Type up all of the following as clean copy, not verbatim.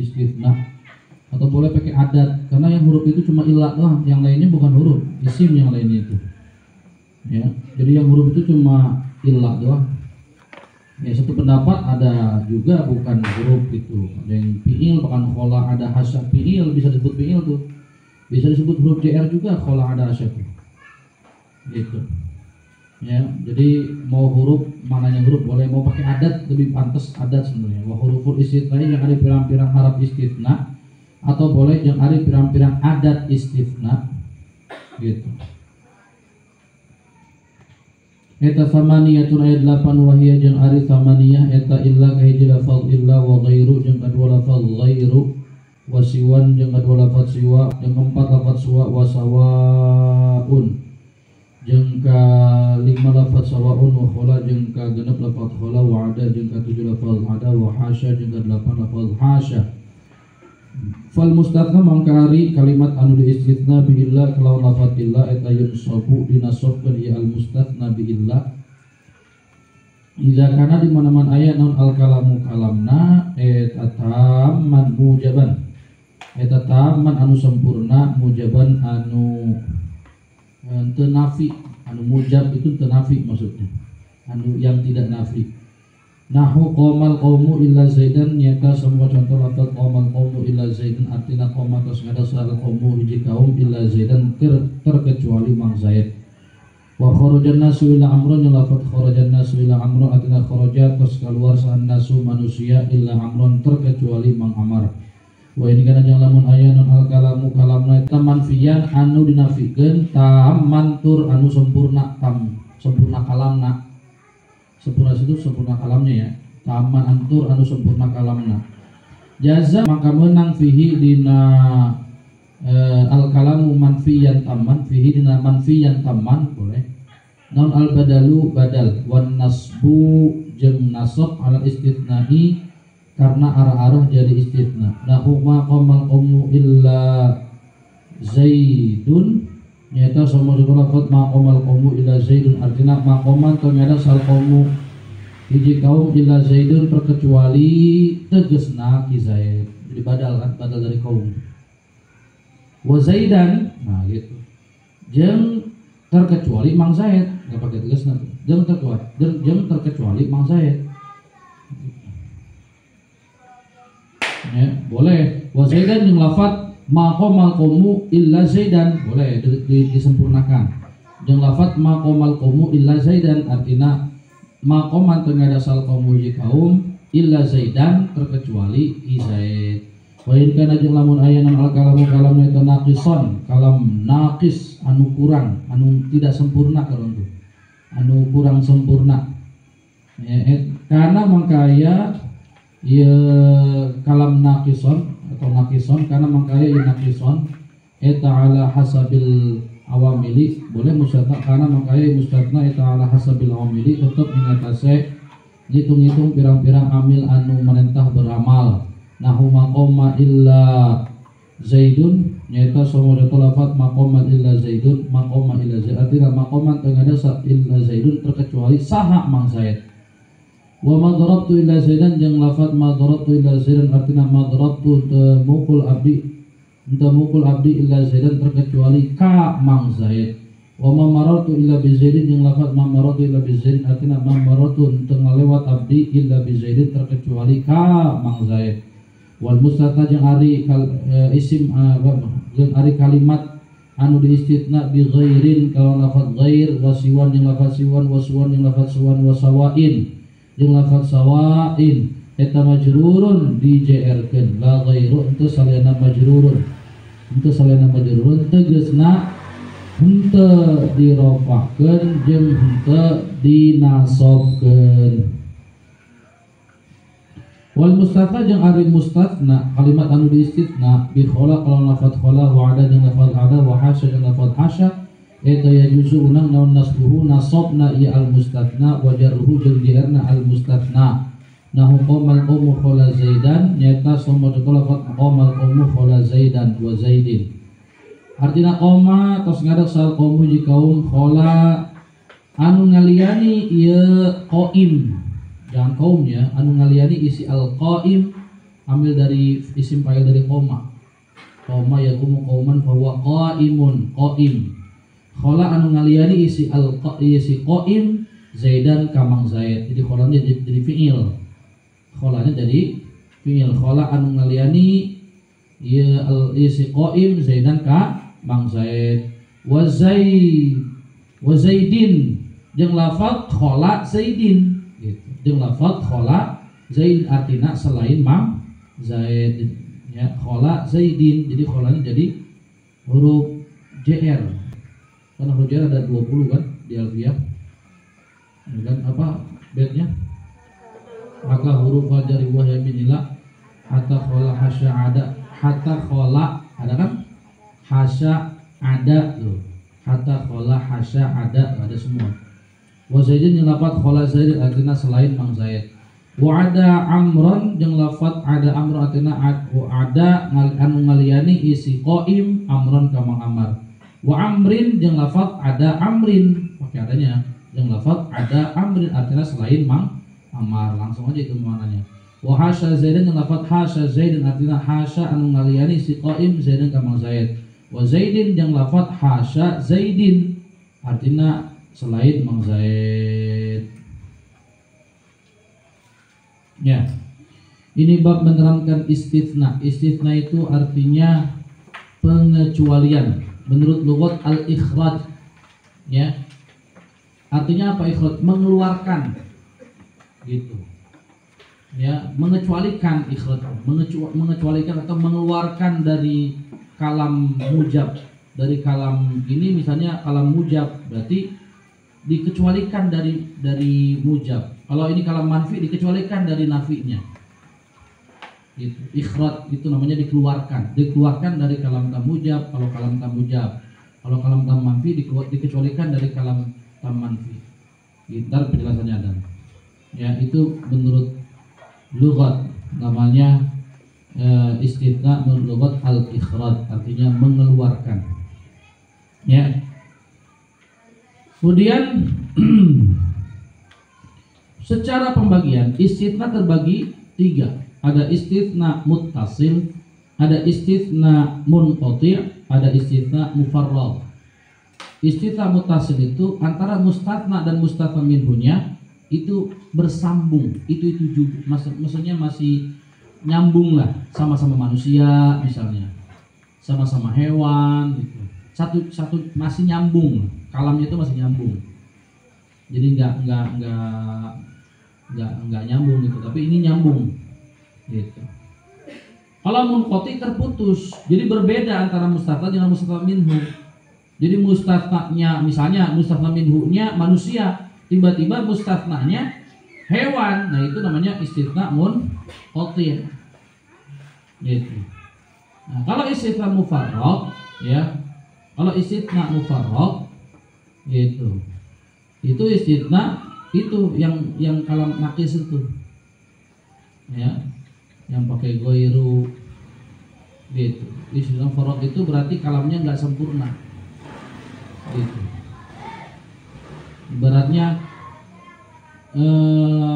istitsna, atau boleh pakai adat karena yang huruf itu cuma ilah doang, yang lainnya bukan huruf, isim yang lainnya itu. Ya, jadi yang huruf itu cuma ilah doang. Ya, satu pendapat ada juga bukan huruf itu, ada yang fiil bahkan khola ada hasya fiil bisa disebut fiil tuh, bisa disebut huruf JR juga khola ada hasya gitu. Ya, jadi mau huruf mananya huruf boleh, mau pakai adat lebih pantas adat sebenarnya. Wa huruful istitsna yang ada pirang-pirang harap istitsna, atau boleh yang ada pirang-pirang adat istitsna gitu. Eta samaniyatun ayat 8 wahiyah jeung ari samaniyah eta illa kahiji lafaz illa wa ghairu jeung kadua lafaz ghairu wa siwan jeung kadua lafaz siwa jeung keempat lafaz suwa wa sawaun jeung ka lima lafaz sawaun wa khala jeung ka genep lafaz khala wa ada jeung ka tujuh lafaz ada wa hasya jeung ka delapan lafaz hasya. Fal mustatsna mangkari kalimat anu diistitsna bi illa kalawan lafaz illa eta yunsabu dinasabkeun ieu al mustatsna bi illa idza kana di mana-mana aya naon al kalamu kalamna eta tamman mujaban eta tamman anu sempurna mujaban anu teu nafi, anu mujab itu teu nafi maksudnya anu yang tidak nafi. Nahu qomal qaumu illa zaidan nyata semua contoh lafaz qomal qaumu illa zaidan artinya qoma tos ngadasar qaumu hiji kaum illa zaidan terkecuali mang zaid. Wa kharajan nasu illa amrun lafaz kharajan nasu illa amrun artinya kharaja tos keluar sahan nasu manusia illa amrun terkecuali mang amar. Wa ini kana jeung lamun aya non al kalamu kalamna taman fiyan anu dinafikeun tamman tur anu sempurna sempurna kalamna. Sempurna itu sempurna kalamnya ya. Taman antur anu sempurna kalamna. Jaza maka menang fihi dina al kalamu manfiyan taman fihi dina manfiyan taman boleh. Non al badalu badal wan nasbu jeung nasab ala istitsnahi karena arah-arah jadi istitsna. Nahu ma qamal qaumu illa zaidun nyata sama juga lafaz maqamal qaumu illa zaidun artinya maqaman ternyata sal qaumu hiji kaum illa zaidun terkecuali tegesna ki zaid. Jadi badal kan, badal dari kaum. Wa zaidan, nah gitu. Jeung terkecuali mang zaid, enggak pakai tegesna. Jeung terkecuali mang zaid. Ya, boleh. Wa zaidan jeung lafaz maqamal qaumu illa zaidan boleh disempurnakan. Jeung lafaz maqamal qaumu illa zaidan artinya maqaman teu ngadasal qaumu hiji kaum illa zaidan terkecuali zaid. Wa in kana jeung lamun aya al kalamu kalamna eta naqison, kalam naqis anu kurang, anu tidak sempurna karon tuh. Anu kurang sempurna. Karena mangkaya ieu kalam naqison atau nakison karena mangkaya ieu nakison eta ala hasabil awamili boleh mustatna karena mangkaya mustatna eta ala hasabil awamili tetep mengatasi ngitung-ngitung pirang-pirang amil anu menentah beramal. Nahu maqama illa zaidun nyaita semua eta lafaz maqama illa zaidun maqama illa zaid artinya maqaman teu ngadasa illa zaidun terkecuali saha mang zaid. Wa ma darabtu illa zaidan jeung lafaz ma darabtu illa zaidan artinya ma darabtu mukul abdi illa zaidan terkecuali ka mang zaid. Wa ma marartu illa bi zaidin jeung lafaz ma marartu illa bi zaidin artinya ma marartu teu ngalewat abdi illa bi zaidin terkecuali ka mang zaid. Wal mustatna jeung ari isim jeung ari kalimat anu diistitsna bi ghairin kalau lafaz ghair wa siwan jeung lafaz siwan wa suwan jeung lafaz suwan wa sawain jeung lafaz sawain eta majrurun dijrkeun la ghairu henteu salena majrurun tegasna henteu dirofahkeun jeung henteu dinasabkeun. Wal mustatna jeung ari mustatna kalimat anu diistitsna bi khala kalau lafaz khala wa ada jeung lafaz ada wa hasya jeung lafaz hasya eta yajuzu unang naon nasbuhu nasabna ieu al mustatna wa jarruhu jeung jarna al mustatna. Nahu qamal qaumu khala zaidan nyata sama lafaz qamal qaumu khala zaidan wa zaidin artina qoma tos ngadak sal qaumu ji kaum khala anu ngaliani ieu qaim jangan kaumnya anu ngaliani isi al qaim ambil dari isim fa'il dari qoma. Qoma yaqumu qauman fa huwa qaimun, qaim. Khola anu ngaliani isi qaim Zaidan kamang Zaid. Jadi kholanya jadi fi'il. Kholanya jadi fi'il. Khola anu ngaliani ya isi qaim Zaidan kamang Zaid. Wa Zaidin jeung lafaz khola Zaidin gitu. Jeung lafaz khola Zaid artinya selain Mang Zaid ya, khola Zaidin. Jadi kholanya jadi huruf JR. Karena huruf JR ada 20 kan di alfiyah. Dan apa bednya? Maka huruf jari wa ya minila hatta khola hasya ada, hatta khola ada kan? Hasya ada tuh. Hatta khola hasya ada semua. Wa Zaidin yang lafaz khola Zaid artinya selain Mang Zaid. Wa ada amron jeung lafaz ada amron artinya ada anu ngaliani isi qaim amron kamang amar. Wa amrin jeung lafaz ada amrin pakai adanya. Jeung lafaz ada amrin artinya selain Mang Amar. Langsung aja itu maknanya. Wa hasya Zaidan jeung lafaz hasya Zaidan artinya hasya anu ngaliani isi qaim Zaidan kamang Zaid. Wa Zaidin jeung lafaz hasya Zaidin artinya selain Mang Zaid. Ya. Ini bab menerangkan istitsna. Istitsna itu artinya pengecualian. Menurut lughat al-ikhraj. Ya. Artinya apa ikhraj? Mengeluarkan. Gitu. Ya, mengecualikan ikhraj. Mengecualikan atau mengeluarkan dari kalam mujab. Dari kalam ini misalnya kalam mujab berarti dikecualikan dari mujab. Kalau ini kalam manfi dikecualikan dari nafinya. Gitu. Ikhraj itu namanya dikeluarkan dari kalam tam mujab. Kalau kalam tam mujab, kalau kalam tam manfi dikecualikan dari kalam tam manfi. Ntar penjelasannya ada. Ya, itu menurut lughat namanya istitsna menurut lughat al-ikhraj artinya mengeluarkan. Ya. Kemudian secara pembagian istitsna terbagi 3. Ada istitsna muttasil, ada istitsna munqati', ada istitsna mufarrad. Istitsna muttasil itu antara mustatsna dan mustatsna minhunya itu bersambung. Itu juga maksudnya masih nyambung lah, sama-sama manusia misalnya. Sama-sama hewan gitu. Satu masih nyambung. Kalamnya itu masih nyambung. Jadi enggak nyambung gitu, tapi ini nyambung gitu. Kalau munqati terputus, jadi berbeda antara mustatsna dengan mustatsna minhu. Jadi mustatsnanya misalnya mustatsna minhunya manusia, tiba-tiba mustatsnanya hewan. Nah, itu namanya istitsna munqati. Gitu. Nah, kalau istitsna mufarrad ya, kalau istitsna mufarrad gitu. Itu istitsna itu yang kalam nakis itu. Ya. Yang pakai goiru gitu. Istitsna mufarrad itu berarti kalamnya enggak sempurna. Gitu. Ibaratnya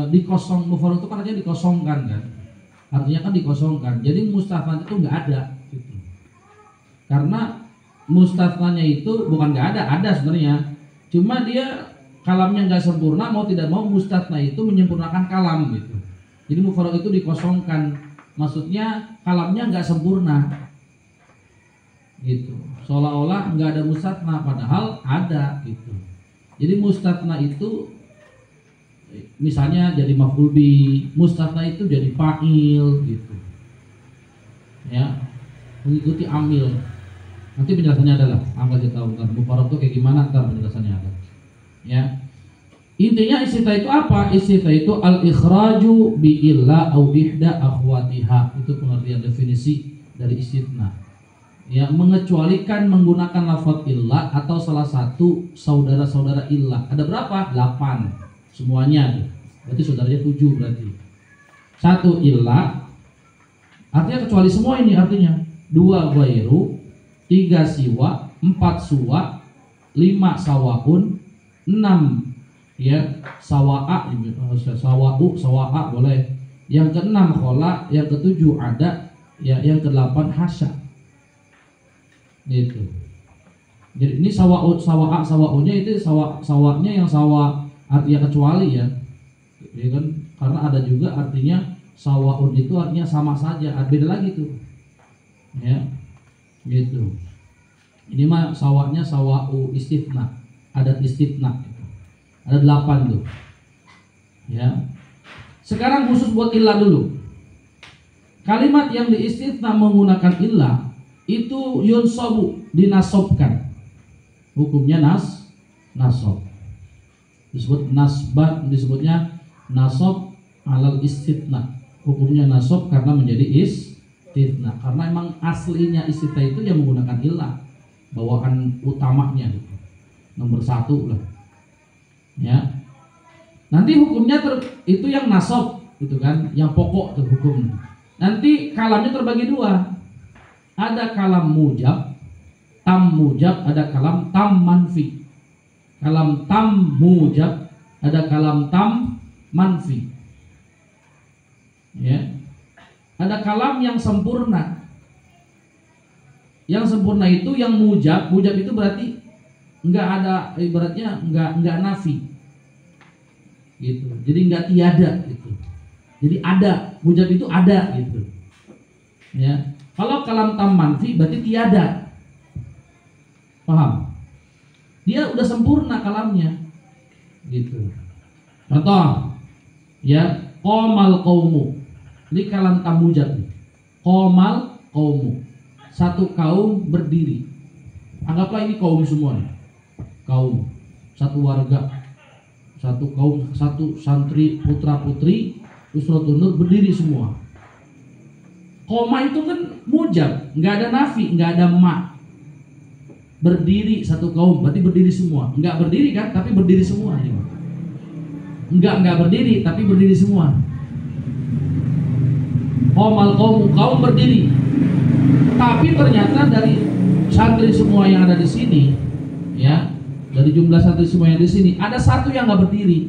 dikosong, mufarrad itu kan artinya dikosongkan kan. Artinya kan dikosongkan. Jadi mustatsna itu enggak ada gitu. Karena mustatsnanya itu bukan enggak ada sebenarnya. Cuma dia kalamnya enggak sempurna, mau tidak mau mustatsna itu menyempurnakan kalam gitu. Jadi mufarrad itu dikosongkan. Maksudnya kalamnya enggak sempurna. Gitu. Seolah-olah enggak ada mustatsna padahal ada gitu. Jadi mustatsna itu misalnya jadi maf'ul bi, mustatsna itu jadi fa'il gitu. Ya. Mengikuti amil. Nanti penjelasannya adalah angkat kita tahu mufarrad itu kayak gimana, ntar penjelasannya ada. Ya. Intinya istitsna itu apa? Istitsna itu al-ikhraju bi illa au ihda akhwatiha. Itu pengertian definisi dari istitsna. Ya, mengecualikan menggunakan lafaz illa atau salah satu saudara-saudara illa. Ada berapa? 8. Semuanya. Berarti saudaranya 7 berarti. 1 illa artinya kecuali semua ini artinya. 2 ghairu, 3 siwa, 4 suwa, 5 sawaun, 6 ya sawa'a, sawa'u, sawa'a boleh, yang keenam khola, yang ketujuh ada, ya yang kedelapan hasya. Gitu. Jadi ini sawa'nya itu sawa'nya yang sawa artinya kecuali ya. Ya kan? Karena ada juga artinya sawa'un itu artinya sama saja, beda lagi tuh. Ya. Gitu. Ini mah sawa'nya sawa'u istifna, adat istifna. Ada 8 tuh. Ya. Sekarang khusus buat illah dulu. Kalimat yang diistifna menggunakan illah itu yunsabu, dinasobkan. Hukumnya nasob. Disebut nasbat, disebutnya nasob alal istitna. Hukumnya nasob karena menjadi istitna. Karena emang aslinya istitna itu yang menggunakan illah, bawaan utamanya gitu. Nomor 1 lah. Ya. Nanti hukumnya itu yang nasob gitu kan, yang pokok tuh hukumnya. Nanti kalamnya terbagi 2. Ada kalam mujab, tam mujab, ada kalam tam manfi. Kalam tam mujab, ada kalam tam manfi. Ya. Ada kalam yang sempurna. Yang sempurna itu yang mujab. Mujab itu berarti enggak ada, ibaratnya enggak nafi. Gitu. Jadi enggak tiada gitu. Jadi ada, mujab itu ada gitu. Ya. Kalau kalam tam manfi berarti tiada. Paham? Dia udah sempurna kalamnya. Gitu. Contoh, ya, qomal qaumu. Ini kalam tam mujab. Qomal qaumu. Satu kaum berdiri. Anggaplah ini kaum semua. Kaum, satu warga, satu kaum, satu santri, putra-putri, Usratun Nur berdiri semua. Koma itu kan mujab, nggak ada nafi, nggak ada ma. Berdiri satu kaum, berarti berdiri semua. Nggak berdiri kan, tapi berdiri semua. Nggak berdiri, tapi berdiri semua. Qomal kaum berdiri. Tapi ternyata dari santri semua yang ada di sini, ya, dari jumlah santri semua yang di sini, ada satu yang nggak berdiri.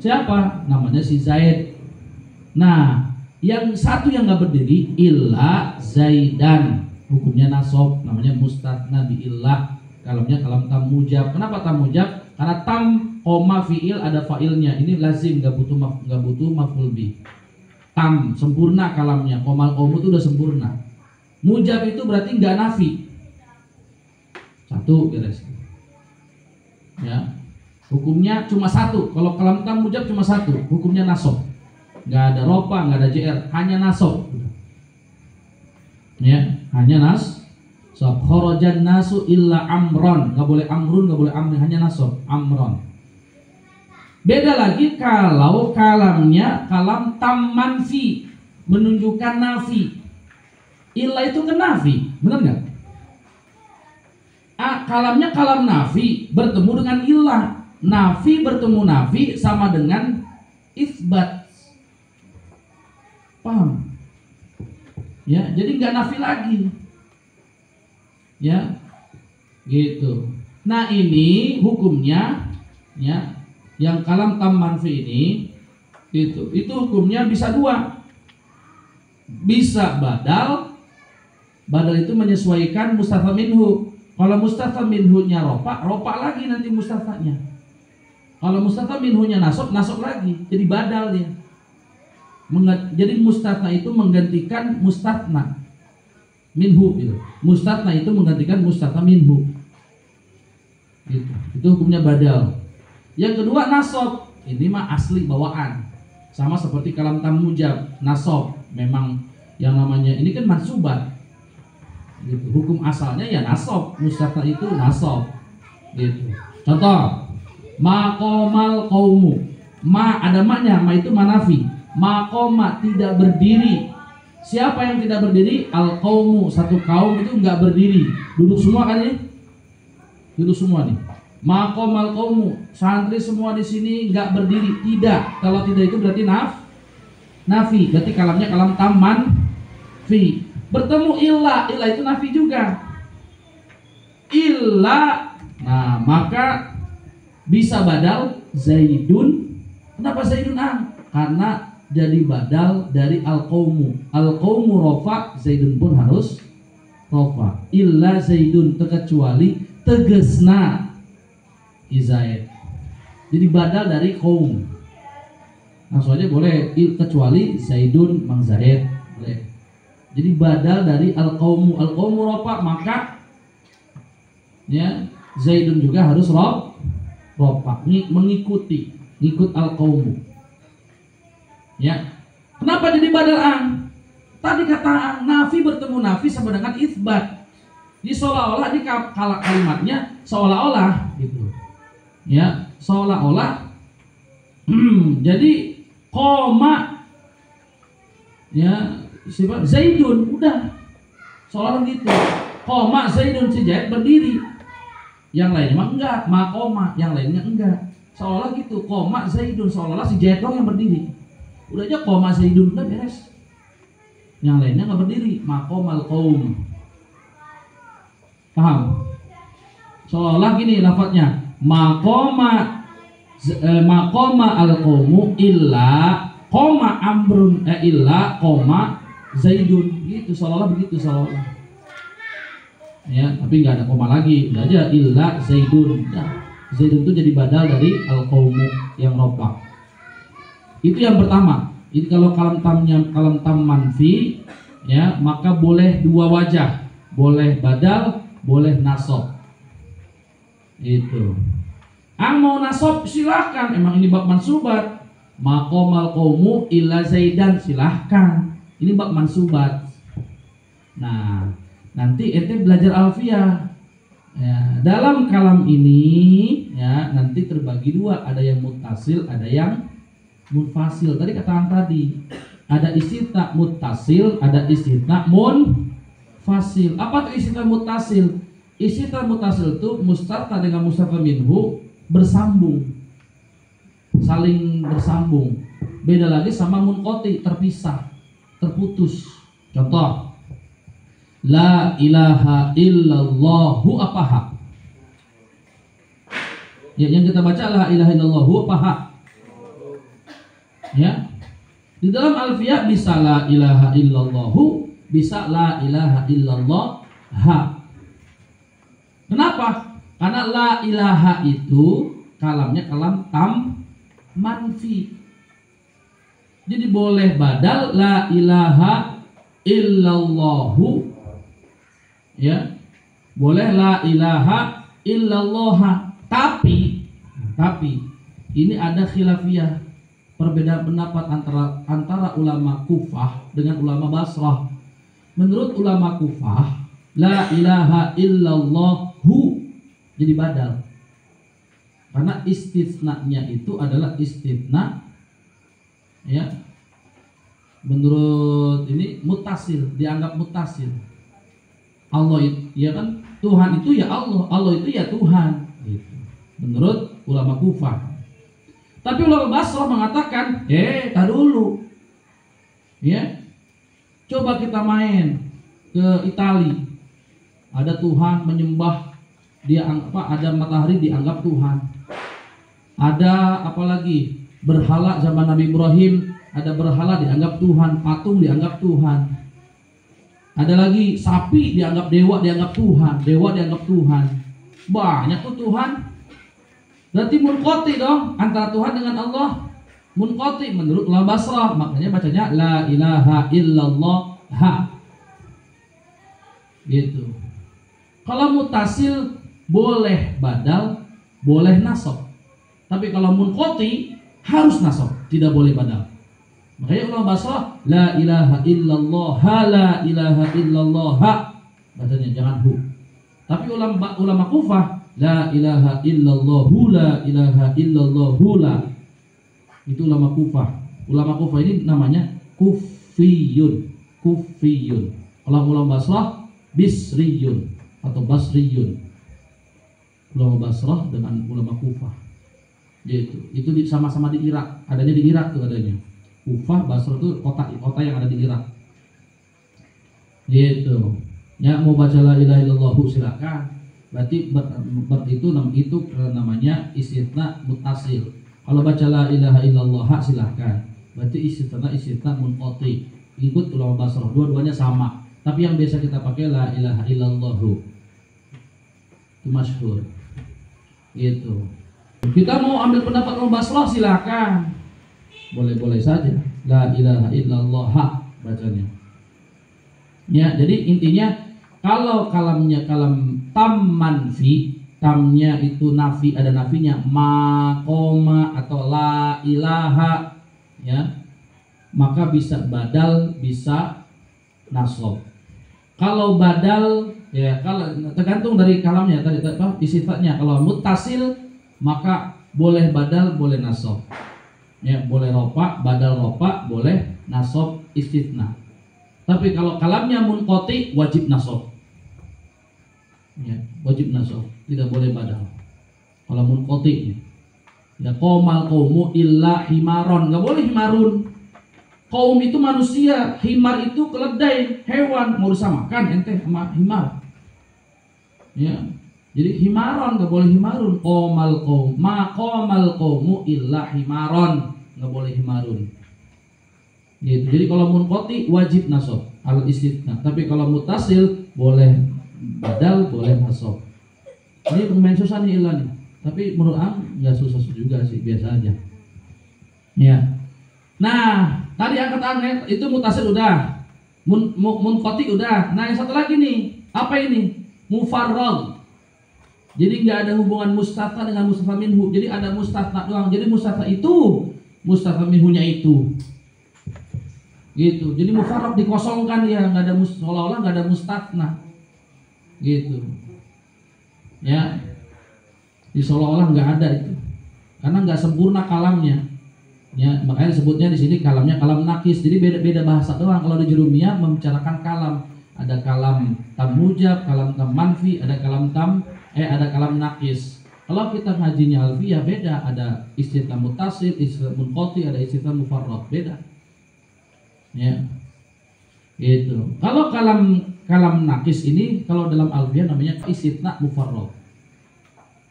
Siapa? Namanya si Zaid. Nah, yang satu yang nggak berdiri illa Zaidan, hukumnya nasob, namanya mustatsna bi illah, kalamnya kalam tam mujab. Kenapa tam mujab? Karena tam koma fiil ada failnya. Ini lazim, nggak butuh maf'ul bi. Tam sempurna kalamnya, komal komu itu udah sempurna. Mujab itu berarti nggak nafi. Satu beres. Ya. Hukumnya cuma satu. Kalau kalam tam mujab cuma satu, hukumnya nasob. Nggak ada ropa, nggak ada jr, hanya nasob. Ya, hanya nasob. Kharajan nasu illa amron, nggak boleh amrun, nggak boleh amrin, hanya nasob, amron. Beda lagi kalau kalamnya kalam tam manfi, menunjukkan nafi. Illa itu kan nafi, benar nggak? Kalamnya kalam nafi bertemu dengan illah. Nafi bertemu nafi sama dengan isbat. Paham? Ya, jadi nggak nafi lagi. Ya, gitu. Nah ini hukumnya, ya, yang kalam tam manfi ini, itu hukumnya bisa 2. Bisa badal itu menyesuaikan mustafa minhu. Kalau mustafa minhunya ropa lagi nanti mustafanya. Kalau mustafa minhunya nasab lagi, jadi badal dia. Jadi mustatsna itu menggantikan mustatsna minhu gitu. Mustatsna itu menggantikan mustatsna minhu. Gitu. Itu hukumnya badal. Yang kedua nasab. Ini mah asli bawaan. Sama seperti kalam tam mujab, nasab. Memang yang namanya ini kan mansubat. Gitu. Hukum asalnya ya nasab. Mustatsna itu nasab. Gitu. Contoh, maqamal qaumu. Ma ada maknya, ma itu manafi. Maqama tidak berdiri. Siapa yang tidak berdiri? Al qaumu, satu kaum itu enggak berdiri. Duduk semua kan ya? Duduk semua nih. Maqamal qaumu, santri semua di sini enggak berdiri. Tidak. Kalau tidak itu berarti nafi. Berarti kalamnya kalam taman fi. Bertemu illa itu nafi juga. Illa. Nah, maka bisa badal Zaidun. Kenapa Zaidun? Karena jadi badal dari al-qaumu. Al-qaumu rofa, Zaidun pun harus rofa. Illa Zaidun, terkecuali tegesna Zaid. Jadi badal dari kaum. Langsung aja boleh, kecuali Zaidun Mang Zaid boleh. Jadi badal dari al-qaumu. Al-qaumu rofa, maka ya Zaidun juga harus rofa, mengikuti, ngikut al-qaumu. Ya. Kenapa jadi badal an? Tadi kata nafi bertemu nafi sama dengan itsbat. Jadi seolah-olah di kalimatnya seolah-olah gitu. Ya, seolah-olah jadi koma ya sifat Zaidun udah seolah gitu. Koma Zaidun, si Zaid berdiri. Yang lainnya mah enggak, koma, yang lainnya enggak. Seolah gitu, koma Zaidun, seolah-olah si Zaid dong yang berdiri. Udah aja koma Zaidun udah beres. Yang lainnya enggak berdiri, maqamal qaum. Paham? Seolah gini lafadznya, maqama al-qaumu illa koma amrun illa koma Zaidun, gitu seolah-olah begitu seolah-olah. Ya, tapi nggak ada koma lagi, udah aja illa Zaidun. Nah, Zaidun itu jadi badal dari al-qaumu yang rofa. Itu yang pertama. Itu kalau kalam tam manfi, ya maka boleh dua wajah, boleh badal, boleh nasab. Itu. Ang mau nasab silahkan, emang ini bab mansubat. Maqamal qaumu illa Zaidan, silahkan. Ini bab mansubat. Nah, nanti ente belajar alfiyah. Ya, dalam kalam ini ya nanti terbagi dua, ada yang muttasil, ada yang munfasil. Tadi kata tadi ada istitna muttasil, ada istitna munfasil. Apa tuh istitna muttasil? Istitna muttasil itu mustarta dengan mustarta minhu bersambung, saling bersambung. Beda lagi sama munqati, terpisah, terputus. Contoh, la ilaha illallahu apa hak? Ya, yang kita baca la ilaha illallahu apa hak? Ya. Di dalam alfiyah bisa la ilaha illallahu, bisa la ilaha illallah ha. Kenapa? Karena la ilaha itu kalamnya kalam tam manfi. Jadi boleh badal la ilaha illallahu. Ya. Boleh la ilaha illallah. Tapi ini ada khilafiyah. Perbedaan pendapat antara ulama Kufah dengan ulama Basrah. Menurut ulama Kufah, la ilaha illallahu jadi badal. Karena istitsnanya itu adalah istitsna ya. Menurut ini mutasil, dianggap mutasil. Allah itu ya kan, Tuhan itu ya Allah, Allah itu ya Tuhan gitu. Menurut ulama Kufah. Tapi ulama Basrah mengatakan, tar dulu, ya, coba kita main ke Italia, ada Tuhan menyembah, dia ada matahari dianggap Tuhan, ada apalagi berhala zaman Nabi Ibrahim, ada berhala dianggap Tuhan, patung dianggap Tuhan, ada lagi sapi dianggap dewa, dianggap Tuhan, dewa dianggap Tuhan, banyak tuh Tuhan. Berarti munqati dong antara Tuhan dengan Allah. Munqati menurut ulama Basrah, makanya bacanya la ilaha illallah ha. Gitu. Kalau mutasil boleh badal, boleh nasab. Tapi kalau munqati harus nasab, tidak boleh badal. Makanya ulama Basrah la ilaha illallah ha, la ilaha illallah ha. Bacanya jangan hu. Tapi ulama Kufah la ilaha illallahu, la ilaha illallahu la. Itu ulama Kufah. Ulama Kufah ini namanya Kufiyun. Kufiyun. Kalau ulama Basrah Bisriyun atau Basriyun. Ulama Basrah dengan ulama Kufah. Yaitu itu sama-sama di Irak. Adanya di Irak tuh adanya. Kufah, Basrah itu kota yang ada di Irak. Gitu. Ya, mau baca la ilaha illallah silakan. Berarti itu namanya istitsna muttasil. Kalau baca la ilaha illallah silahkan. Berarti istitsna munqati. Ikut ulama Basrah, dua-duanya sama. Tapi yang biasa kita pakai la ilaha illallah. Itu masyhur. Gitu. Kita mau ambil pendapat ulama Basrah silakan. Boleh-boleh saja. La ilaha illallah bacanya. Ya, jadi intinya kalau kalamnya kalam tam manfi, tamnya itu nafi, ada nafinya, maqoma atau la ilaha, ya, maka bisa badal, bisa nasab. Kalau badal, ya, kalau tergantung dari kalamnya tadi apa sifatnya. Kalau muttasil maka boleh badal, boleh nasab. Ya, boleh rofa, badal rofa, boleh nasab istitsna. Tapi kalau kalamnya munqati wajib nasab. Ya, wajib nasab, tidak boleh badal. Kalau munqati, ya qomal qaumu illa himaron, nggak boleh himarun. Kaum itu manusia, himar itu keledai, hewan, mau disamakan ente sama himar. Ya, jadi himaron nggak boleh himarun. Qomal qaum, ma qomal qaumu illa himaron, nggak boleh himarun. Gitu. Jadi kalau munqati wajib nasab al istitsna, tapi kalau mutasil boleh badal, boleh nasab. Ini lumayan susah nih ilah nih, tapi menurut nggak susah juga sih, biasa aja. Ya. Nah, tadi angkat itu mutasil udah, munqati udah. Nah, yang satu lagi nih, apa ini? Mufarrad. Jadi nggak ada hubungan mustatsna dengan mustatsna minhu. Jadi ada mustatsna doang. Jadi mustatsna itu, mustatsna minhunya itu. Gitu. Jadi mufarrad dikosongkan ya, nggak ada seolah-olah nggak ada mustatsna. Gitu. Ya. Di seolah-olah nggak ada itu. Karena nggak sempurna kalamnya. Ya, makanya disebutnya di sini kalamnya kalam nakis. Jadi beda bahasa doang. Kalau di jurumiyah membicarakan kalam, ada kalam tam mujab, kalam tam manfi, ada kalam nakis. Kalau kita ngajinya alfiyah beda, ada istitsna muttasil, istitsna munqati, ada istitsna mufarrad, beda. Ya. Gitu. Kalau kalam nakis ini kalau dalam alfiyah namanya istitsna mufarrad.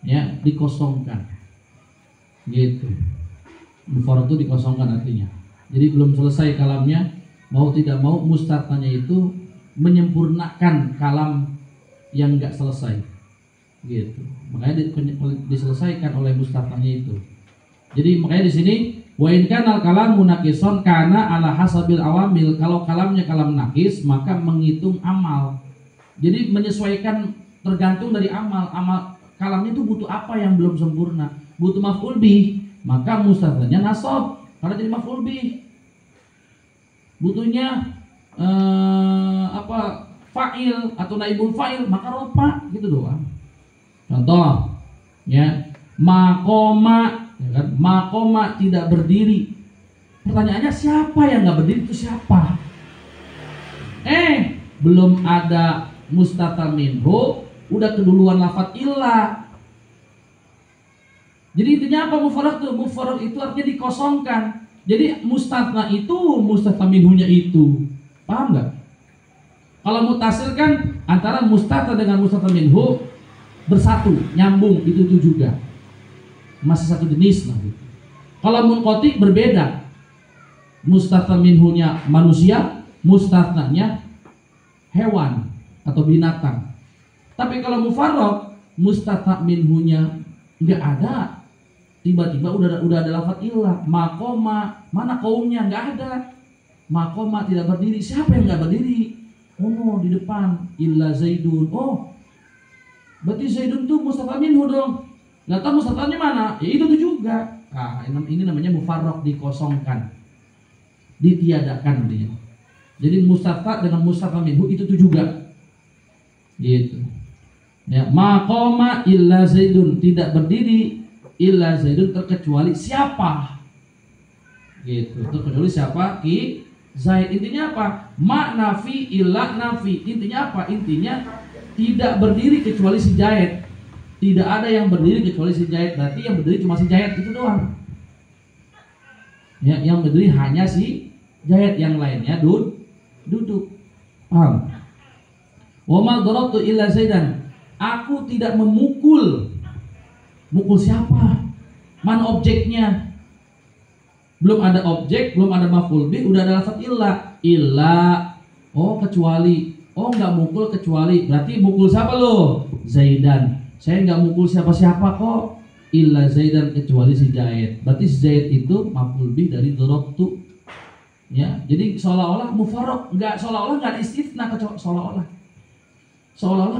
Ya, dikosongkan. Gitu. Mufarrad itu dikosongkan artinya. Jadi belum selesai kalamnya, mau tidak mau mustatsnanya itu menyempurnakan kalam yang enggak selesai. Gitu. Makanya diselesaikan oleh mustatsnanya itu. Jadi makanya di sini wa in kana al-kalamu naqison kana ala hasabil awamil. Kalau kalamnya kalam nakis maka menghitung amal. Jadi menyesuaikan tergantung dari amal. Amal kalamnya itu butuh apa yang belum sempurna? Butuh maf'ul bih, maka mustatsnanya nasab karena jadi maf'ul bih. Butuhnya fa'il atau naibul fa'il maka rofa, gitu doang. Contoh ya, maqoma, ya kan? Maqoma tidak berdiri. Pertanyaannya siapa yang nggak berdiri itu siapa? Belum ada mustatsna minhu, udah keduluan lafadz illah. Jadi intinya apa mufarrad itu? Mufarrad itu artinya dikosongkan. Jadi mustatsna itu mustatsna minhunya itu. Paham nggak? Kalau mutasil kan antara mustatsna dengan mustatsna minhu bersatu, nyambung, itu juga. Masih satu jenis lah. Kalau munqati berbeda. Mustatsna minhunya manusia, mustatsnanya hewan atau binatang. Tapi kalau mufarrad, mustatsna minhunya nggak ada. Tiba-tiba udah ada lafadz illah. Maqoma, mana kaumnya? Nggak ada. Maqoma tidak berdiri. Siapa yang nggak berdiri? Oh, di depan illa zaidun. Oh, berarti zaidun tuh mustatsna minhu dong. Nggak tahu mustatsnanya mana? Ya itu tuh juga. Nah, ini namanya mufarrad, dikosongkan, ditiadakan dia. Jadi mustatsna dengan mustatsna minhu itu tuh juga. Gitu. Ya, maqoma illa zaidun, tidak berdiri illa zaidun terkecuali siapa? Gitu. Terkecuali siapa? Ki Zaid. Intinya apa? Ma nafi illa nafi. Intinya apa? Intinya tidak berdiri kecuali si Zaid. Tidak ada yang berdiri kecuali si Zaid. Berarti yang berdiri cuma si Zaid itu doang. Ya, yang berdiri hanya si Zaid, yang lainnya duduk. Paham? Wa ma darabtu illa Zaidan. Aku tidak memukul. Mukul siapa? Mana objeknya? belum ada objek, belum ada maf'ul bih, udah ada lafaz illa, oh kecuali, oh nggak mukul kecuali, berarti mukul siapa lo? Zaidan. Saya nggak mukul siapa-siapa kok, illa Zaidan, kecuali si Zaid. Berarti si Zaid itu maf'ul bih dari darabtu. Ya, jadi seolah-olah mufarraq, seolah-olah nggak ada istitsna, seolah-olah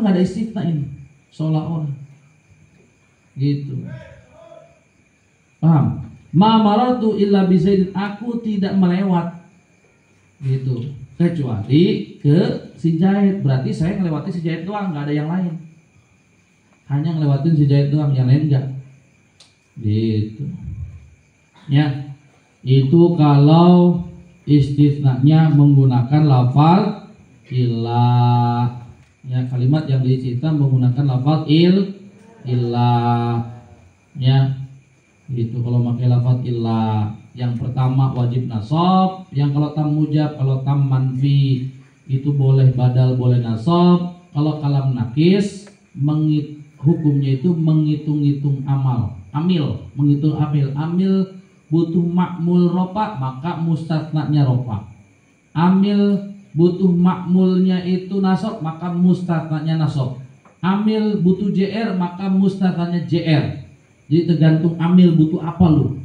nggak ada istitsna ini, seolah-olah gitu. Paham? Ma marartu illa bi Zaidin, aku tidak melewat gitu kecuali ke si Zaid. Berarti saya melewati si Zaid doang, nggak ada yang lain, hanya ngelewatin si Zaid doang, yang lain enggak gitu ya. Itu kalau istitsnanya menggunakan lafal illa, ya, kalimat yang diistitsna menggunakan lafal illa ya. Itu kalau pakai lafal illa, yang pertama wajib nasab, yang kalau tam mujab, kalau tam manfi itu boleh badal, boleh nasab. Kalau kalam nakis hukumnya itu menghitung-hitung menghitung amil butuh makmul ropa, maka mustatsnanya ropa. Amil butuh makmulnya itu nasab, maka mustatsnanya nasab. Amil butuh JR, maka mustatsnanya JR. Jadi tergantung amil butuh apa lu.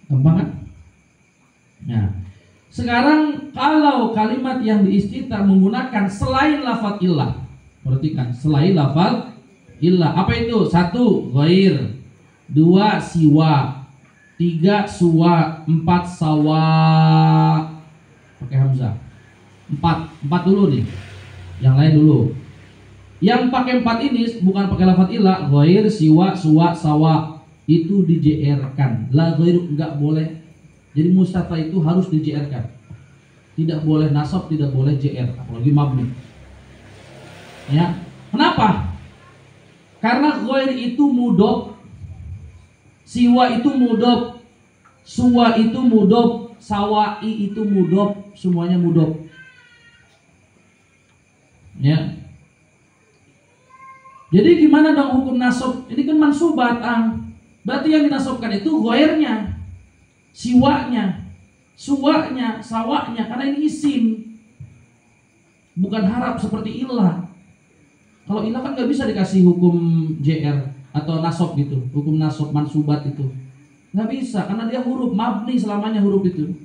Gampang kan? Nah, sekarang kalau kalimat yang diistitsna menggunakan selain lafaz illah, perhatikan, selain lafaz illah, apa itu? 1 ghair, 2 siwa, 3 suwa, 4 sawa, pakai hamzah. 4 dulu nih, yang lain dulu. Yang pakai 4 ini bukan pakai lafaz illah, ghair, siwa, suwa, sawa, itu di JR-kan. La ghairu enggak boleh. Jadi mustafa itu harus di JR-kan. Tidak boleh nasab, tidak boleh JR, apalagi mabni. Ya. Kenapa? Karena ghair itu mudhof, siwa itu mudhof, suwa itu mudhof, sawai itu mudhof, semuanya mudhof. Ya. Jadi gimana dong hukum nasab? Ini kan mansubat, berarti yang dinasabkan itu ghairnya, siwanya, suwanya, sawanya, karena ini isim, bukan harap seperti illah. Kalau illah kan nggak bisa dikasih hukum JR atau nasab gitu, hukum nasab mansubat itu nggak bisa, karena dia huruf mabni selamanya huruf itu.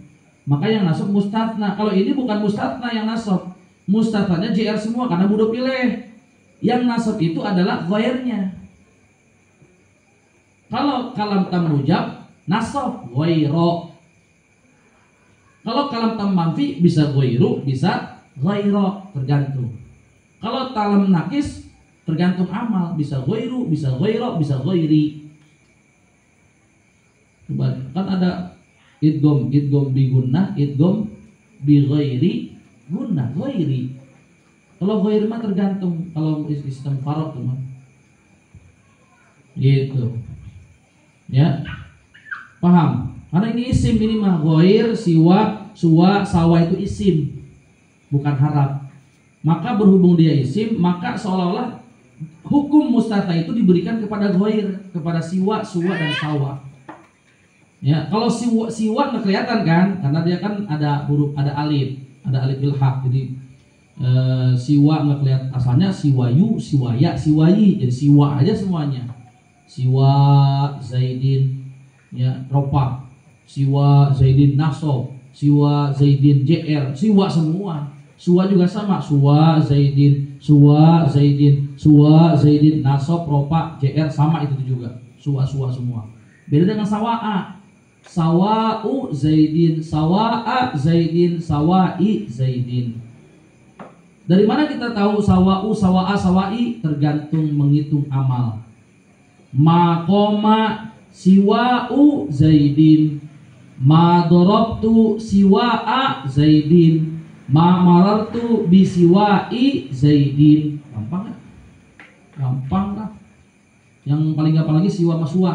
Maka yang nasab mustatsna. Kalau ini bukan mustatsna yang nasab, mustatsnanya JR semua karena mudhof ilaih. Yang nasab itu adalah ghairnya. Kalau kalam tam mujab nasab ghairo. Kalau kalam tam manfi bisa ghairu, bisa ghairo, tergantung. Kalau kalam nakis tergantung amal, bisa ghairu, bisa ghairo, bisa ghairi. Coba kan ada idgham bi gunnah, idgham bi ghairi gunnah, ghairi. Kalau ghairi mah tergantung, kalau sistem farad tuh mah. Gitu. Ya. Paham? Karena ini isim, ini mah ghair, siwa, suwa, sawa itu isim, bukan harap. Maka berhubung dia isim, maka seolah-olah hukum mustatsna itu diberikan kepada ghair, kepada siwa, suwa dan sawa. Ya, kalau siwa nggak kelihatan kan, karena dia kan ada huruf, ada alif ilhaq. Jadi siwa nggak kelihatan, asalnya siwayu, siwaya, siwayi, jadi siwa aja semuanya. Siwa Zaidin, ya, ropa, siwa Zaidin nasab, siwa Zaidin JR, siwa semua. Suwa juga sama, suwa Zaidin, suwa Zaidin, suwa Zaidin nasab, ropa, JR sama itu juga, suwa semua. Beda dengan sawa'a, sawa'u Zaidin, sawa'a Zaidin, sawa'i Zaidin. Dari mana kita tahu sawa'u, sawa'a, sawa'i? Tergantung menghitung amal. Maqoma siwa'u Zaidin, ma darabtu siwa'a Zaidin, ma marartu bi siwa'i Zaidin. Gampang kan? Gampang lah. Yang paling gampang lagi siwa sama suwa,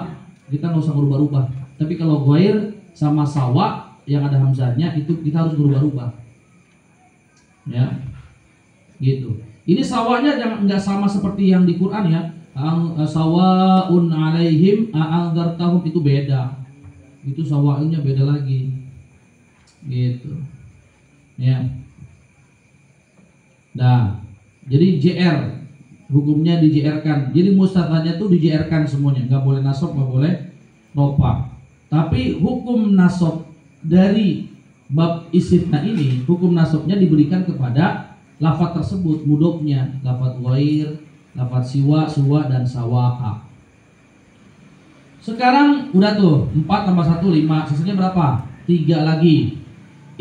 kita nggak usah berubah-ubah. Tapi kalau ghair sama sawa yang ada hamzahnya itu kita harus berubah-ubah. Ya. Gitu. Ini sawanya jangan nggak sama seperti yang di Quran ya. Sawaun alaihim a'andzartahum, itu beda. itu sawainya beda lagi gitu ya. Nah jadi JR hukumnya di JR-kan, jadi mustatanya tuh di JR-kan semuanya, nggak boleh nasab, nggak boleh rofa. Tapi hukum nasab dari bab istithna ini, hukum nasabnya diberikan kepada lafaz tersebut, mudofnya, lafaz ghair, lafaz siwa, suwa, dan sawa'a. Sekarang udah tuh 4 tambah 1 5, sisanya berapa? 3 lagi.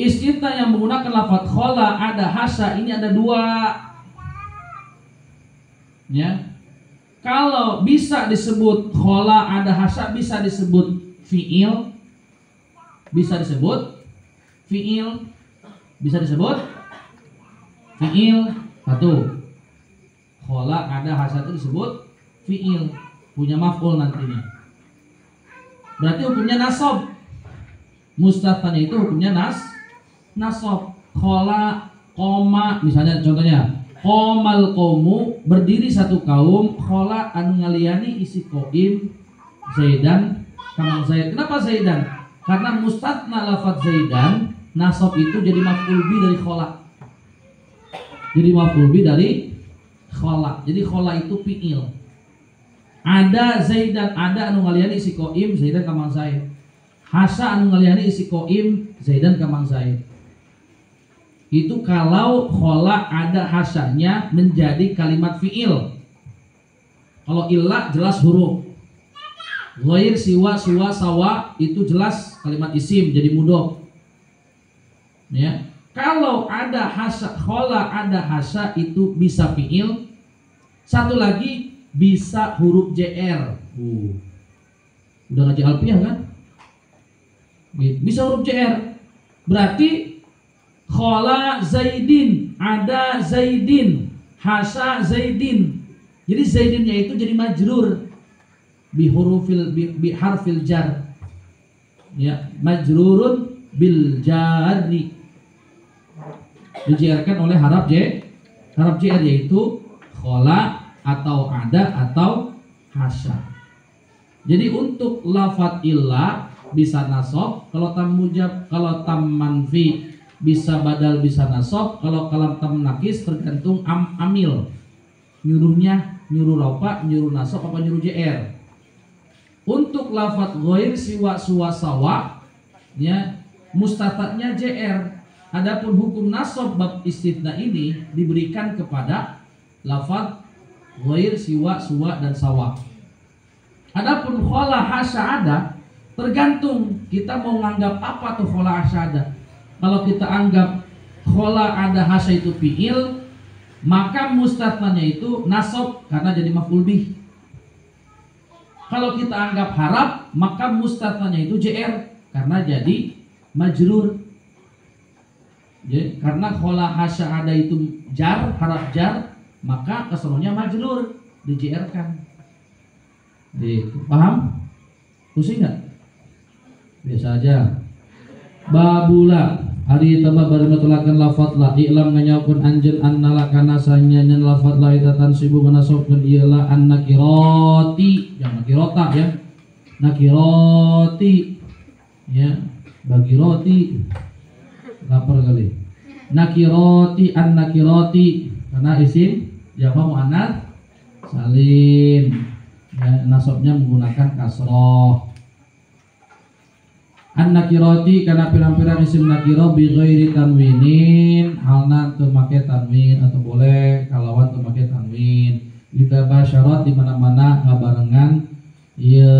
Istithna yang menggunakan lafaz khola ada hasa, ini ada 2 ya. Kalau bisa disebut khola ada hasa, bisa disebut fi'il, bisa disebut fi'il, bisa disebut fi'il. Satu, khola ada hasa itu disebut fi'il, punya maf'ul nantinya, berarti hukumnya nasab. Mustatanya itu hukumnya nasab. Khola koma, misalnya contohnya komal komu, berdiri satu kaum, khola anu ngaliyani isi koim zaidan kamang zaid. Kenapa zaidan? Karena mustatna lafaz zaidan nasab itu jadi maf'ul bi dari khola, jadi maf'ul bi dari khola. Jadi khola itu fi'il. Ada zaidan, ada anu ngaliyani isi koim zaidan kamang zaid. Hasa anu ngaliyani isi koim zaidan kamang zaid. Itu kalau khola ada hasanya menjadi kalimat fi'il. Kalau illa jelas huruf. Ghair, siwa, suwa, sawa itu jelas kalimat isim jadi mudhof. Ya. Kalau ada hasa, khola ada hasa itu bisa fi'il. Satu lagi bisa huruf JR. Udah ngaji alfiah kan? Bisa huruf JR. Berarti khola zaidin, ada zaidin, hasa zaidin. Jadi zaidinnya itu jadi majrur bi harfil jar. Ya, majrurun bil jari. Dijarkan oleh haraf JR yaitu khola atau ada atau hasa. Jadi untuk lafadz illa bisa nasab, kalau tam mujab, kalau tam manfi bisa badal, bisa nasab. Kalau kalam tam nakis tergantung amil, nyuruhnya nyuruh rofa, nyuruh nasab apa nyuruh JR. Untuk lafadz ghair, siwa, suwa, sawa ya mustatanya JR. Adapun hukum nasab bab istithna ini diberikan kepada lafadz ghair, siwa, suwa, dan sawa. Adapun khola hasa ada, tergantung kita mau nganggap apa tuh khola hasa ada. Kalau kita anggap khola ada hasa itu fi'il, maka mustatnanya itu nasab karena jadi maf'ul bih. Kalau kita anggap harap, maka mustatnanya itu JR karena jadi majrur. Jadi, karena khola hasa ada itu jar, harap jar, maka keseluruhnya majrur, di JR kan. Paham? Pusing nggak? Biasa aja. Babula hari tambah bari matulakan lafadz la i'lam nganyakeun anjeun annala kana sanyanyan lafadz la eta tansibu manasabkeun ialah an-nakirati, jangan nakirota ya. Nakirati ya, bagi roti lapar kali. Nakirati, an-nakirati karena isim jamak muannats salim ya, nasabnya menggunakan kasroh. An-nakirati karena pirang-pirang isim nakiro bi ghairi tanwinin, halna teu make tanwin atau boleh kalawan teu make tanwin. Idza basyarat di mana-mana ngabarengan ya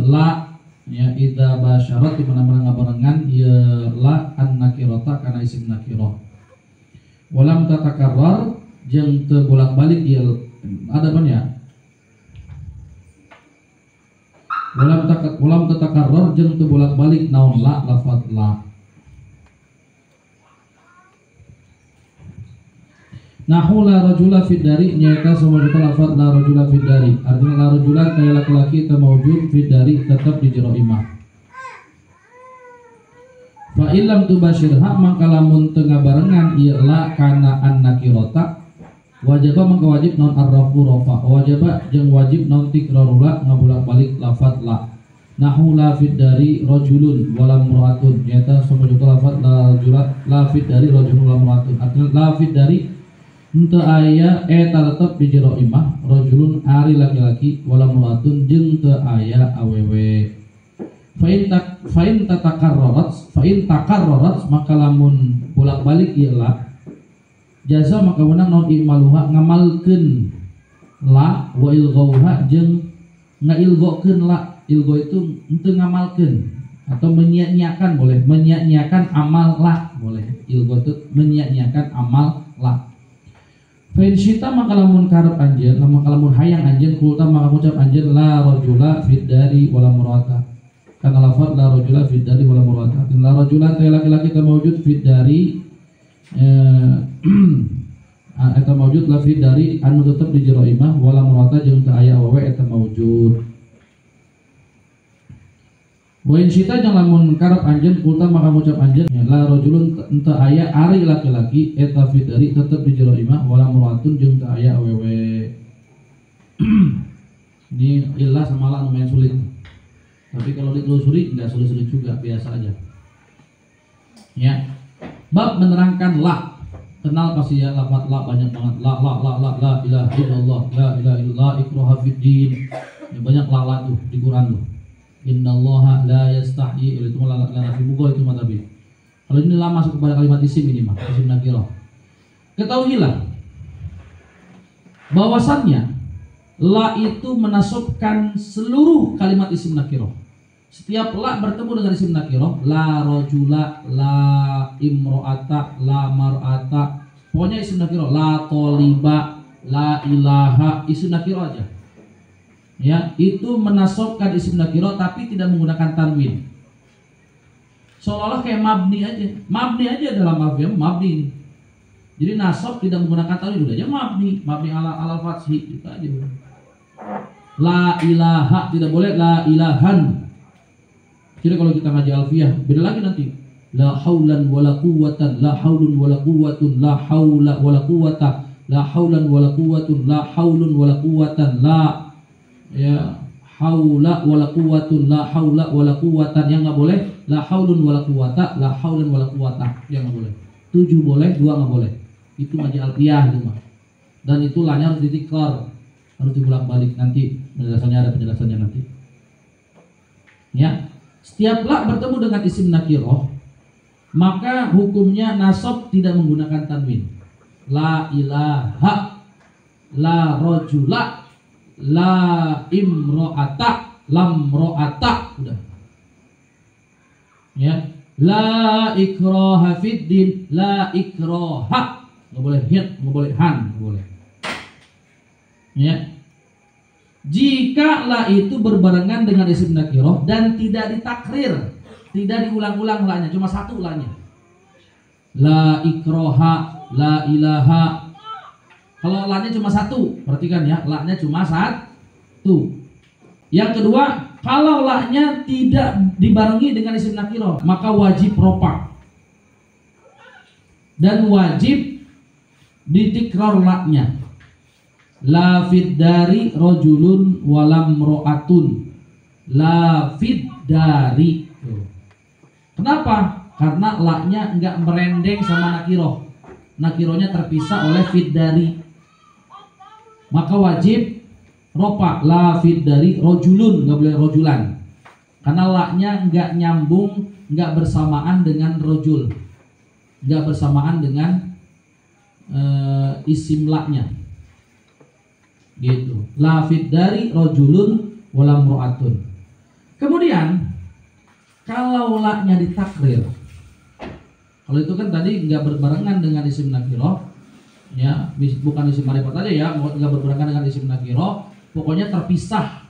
la ya, idza basyarat di mana-mana ngabarengan ya la an-nakirata karena isim nakiro. Walam tatakarrar jeung teu bolak-balik ya ada banyak. Walam tatakarrar jeung teu bolak-balik naon la lafadz la. Nahu la rajula fid dari nyaita semua lafadz la rajula fid dari. Artinya la rajula kaya laki-laki teu maujud fid dari tetap di jero imah. Fa illam tubashirha mangka lamun teu ngabarengan ieu la kana an-nakirata wajibah mangka wajib non arrafu rafa, wajibah jeung wajib non tikrarula ngabulak balik lafadz la. nahu la fid dari rajulun walam mura'atun, nyata sama juga lafaz la rajulat la fid dari rajulun walam mura'atun. Artinya la fid dari ente aya tetep di jero imah rajulun ari laki-laki walam mura'atun jeung teu aya awewe. Fa'in takarrarat maka lamun bolak-balik ieu la jasa maka menang naon imaluha ngamalkeun la wa ilghauha jeung ngailgokeun la. Ilgo itu untuk ngamalkeun atau menyia-nyiakan boleh, menyia-nyiakan amal la boleh. Ilgo itu menyia-nyiakan amal la. Fa'in syita maka lamun karep anjeun, lamun hayang anjeun kulta maka ngucap anjeun la rajula fid dari wala murata. Karena lafaz la rajula fid dari wala murata. La rajula teh laki-laki teh maujud fid dari eta maujud la fid dari anu tetep di jero imah wala murata jeung teu aya awewe eta maujud. Wain syita jeung lamun karep anjeun kulta maka ngucap anjeun la rajulun teu aya ari laki-laki eta fid dari tetep di jero imah wala muratun jeung teu aya awewe. Ini ilah sama la lumayan sulit. Tapi kalau ditelusuri enggak sulit-sulit juga, biasa aja. Ya. Bab menerangkan la. Kenal pasti ya lafaz la banyak banget. La ilaha illallah, la ilaha illallah ikraha fid din. Ya, banyak la tuh di Quran tuh. Innallaha la yastahyi, itu malah nafi bugo itu mah tapi. Kalau ini lama masuk kepada kalimat isim ini mah, isim nakirah. Ketahuilah bahwasannya la itu menasabkan seluruh kalimat isim nakirah. Setiap la bertemu dengan isim nakirah, la rajula, la imro'ata, la mar'ata, pokoknya isim nakirah, la toliba, la ilaha, isim nakirah aja. Ya, itu menasabkan isim nakirah tapi tidak menggunakan tanwin. Seolah-olah kayak mabni aja dalam alfiah mabni. Jadi nasab tidak menggunakan tanwin udah aja mabni ala fathhi itu aja. La ilaha tidak boleh la ilahan. Jadi kalau kita ngaji alfiah beda lagi nanti. La haulan wala quwwatan, la haulun wala quwwatun, la haula wala quwwata, la haulan wala quwwatun, la haulun wala quwwatan, la ya haula wala quwwatun, la haula wala quwwatan, yang enggak boleh la haulun wala quwwata, la haulun wala quwwata, yang enggak boleh. 7 boleh, 2 enggak boleh. Itu ngaji alfiah itu mah. Dan itu lahnya harus ditikrar, harus dibolak-balik nanti penjelasannya, ada penjelasannya nanti. Ya, setiap la bertemu dengan isim nakirah maka hukumnya nasab tidak menggunakan tanwin. La ilaha, la rajula, la imro'ata, lamro'ata, udah. Ya, la ikraha fid din, la ikraha, nggak boleh hit, nggak boleh han, nggak boleh. Ya, jika la itu berbarengan dengan isim nakirah dan tidak ditakrir, tidak diulang-ulang la-nya, cuma satu la-nya. La ikraha, la ilaha. Kalau la-nya cuma satu, perhatikan ya, la-nya cuma satu. Yang kedua, kalau la-nya tidak dibarengi dengan isim nakirah, maka wajib ropa. Dan wajib ditikrar la-nya. La fid dari rajulun walam ro'atun. La fid dari. Kenapa? Karena la-nya enggak merendeng sama nakirah. Nakirahnya terpisah oleh fid dari. Maka wajib ropa la fid dari rajulun, enggak boleh rajulan. Karena la-nya enggak nyambung, enggak bersamaan dengan rajul. Enggak bersamaan dengan isim la-nya. Gitu. La fid dari rajulun walam ro'atun. Kemudian kalau la-nya ditakrir, kalau itu kan tadi nggak berbarengan dengan isim nakirah, ya bukan isim ma'rifat aja ya, nggak berbarengan dengan isim nakirah, pokoknya terpisah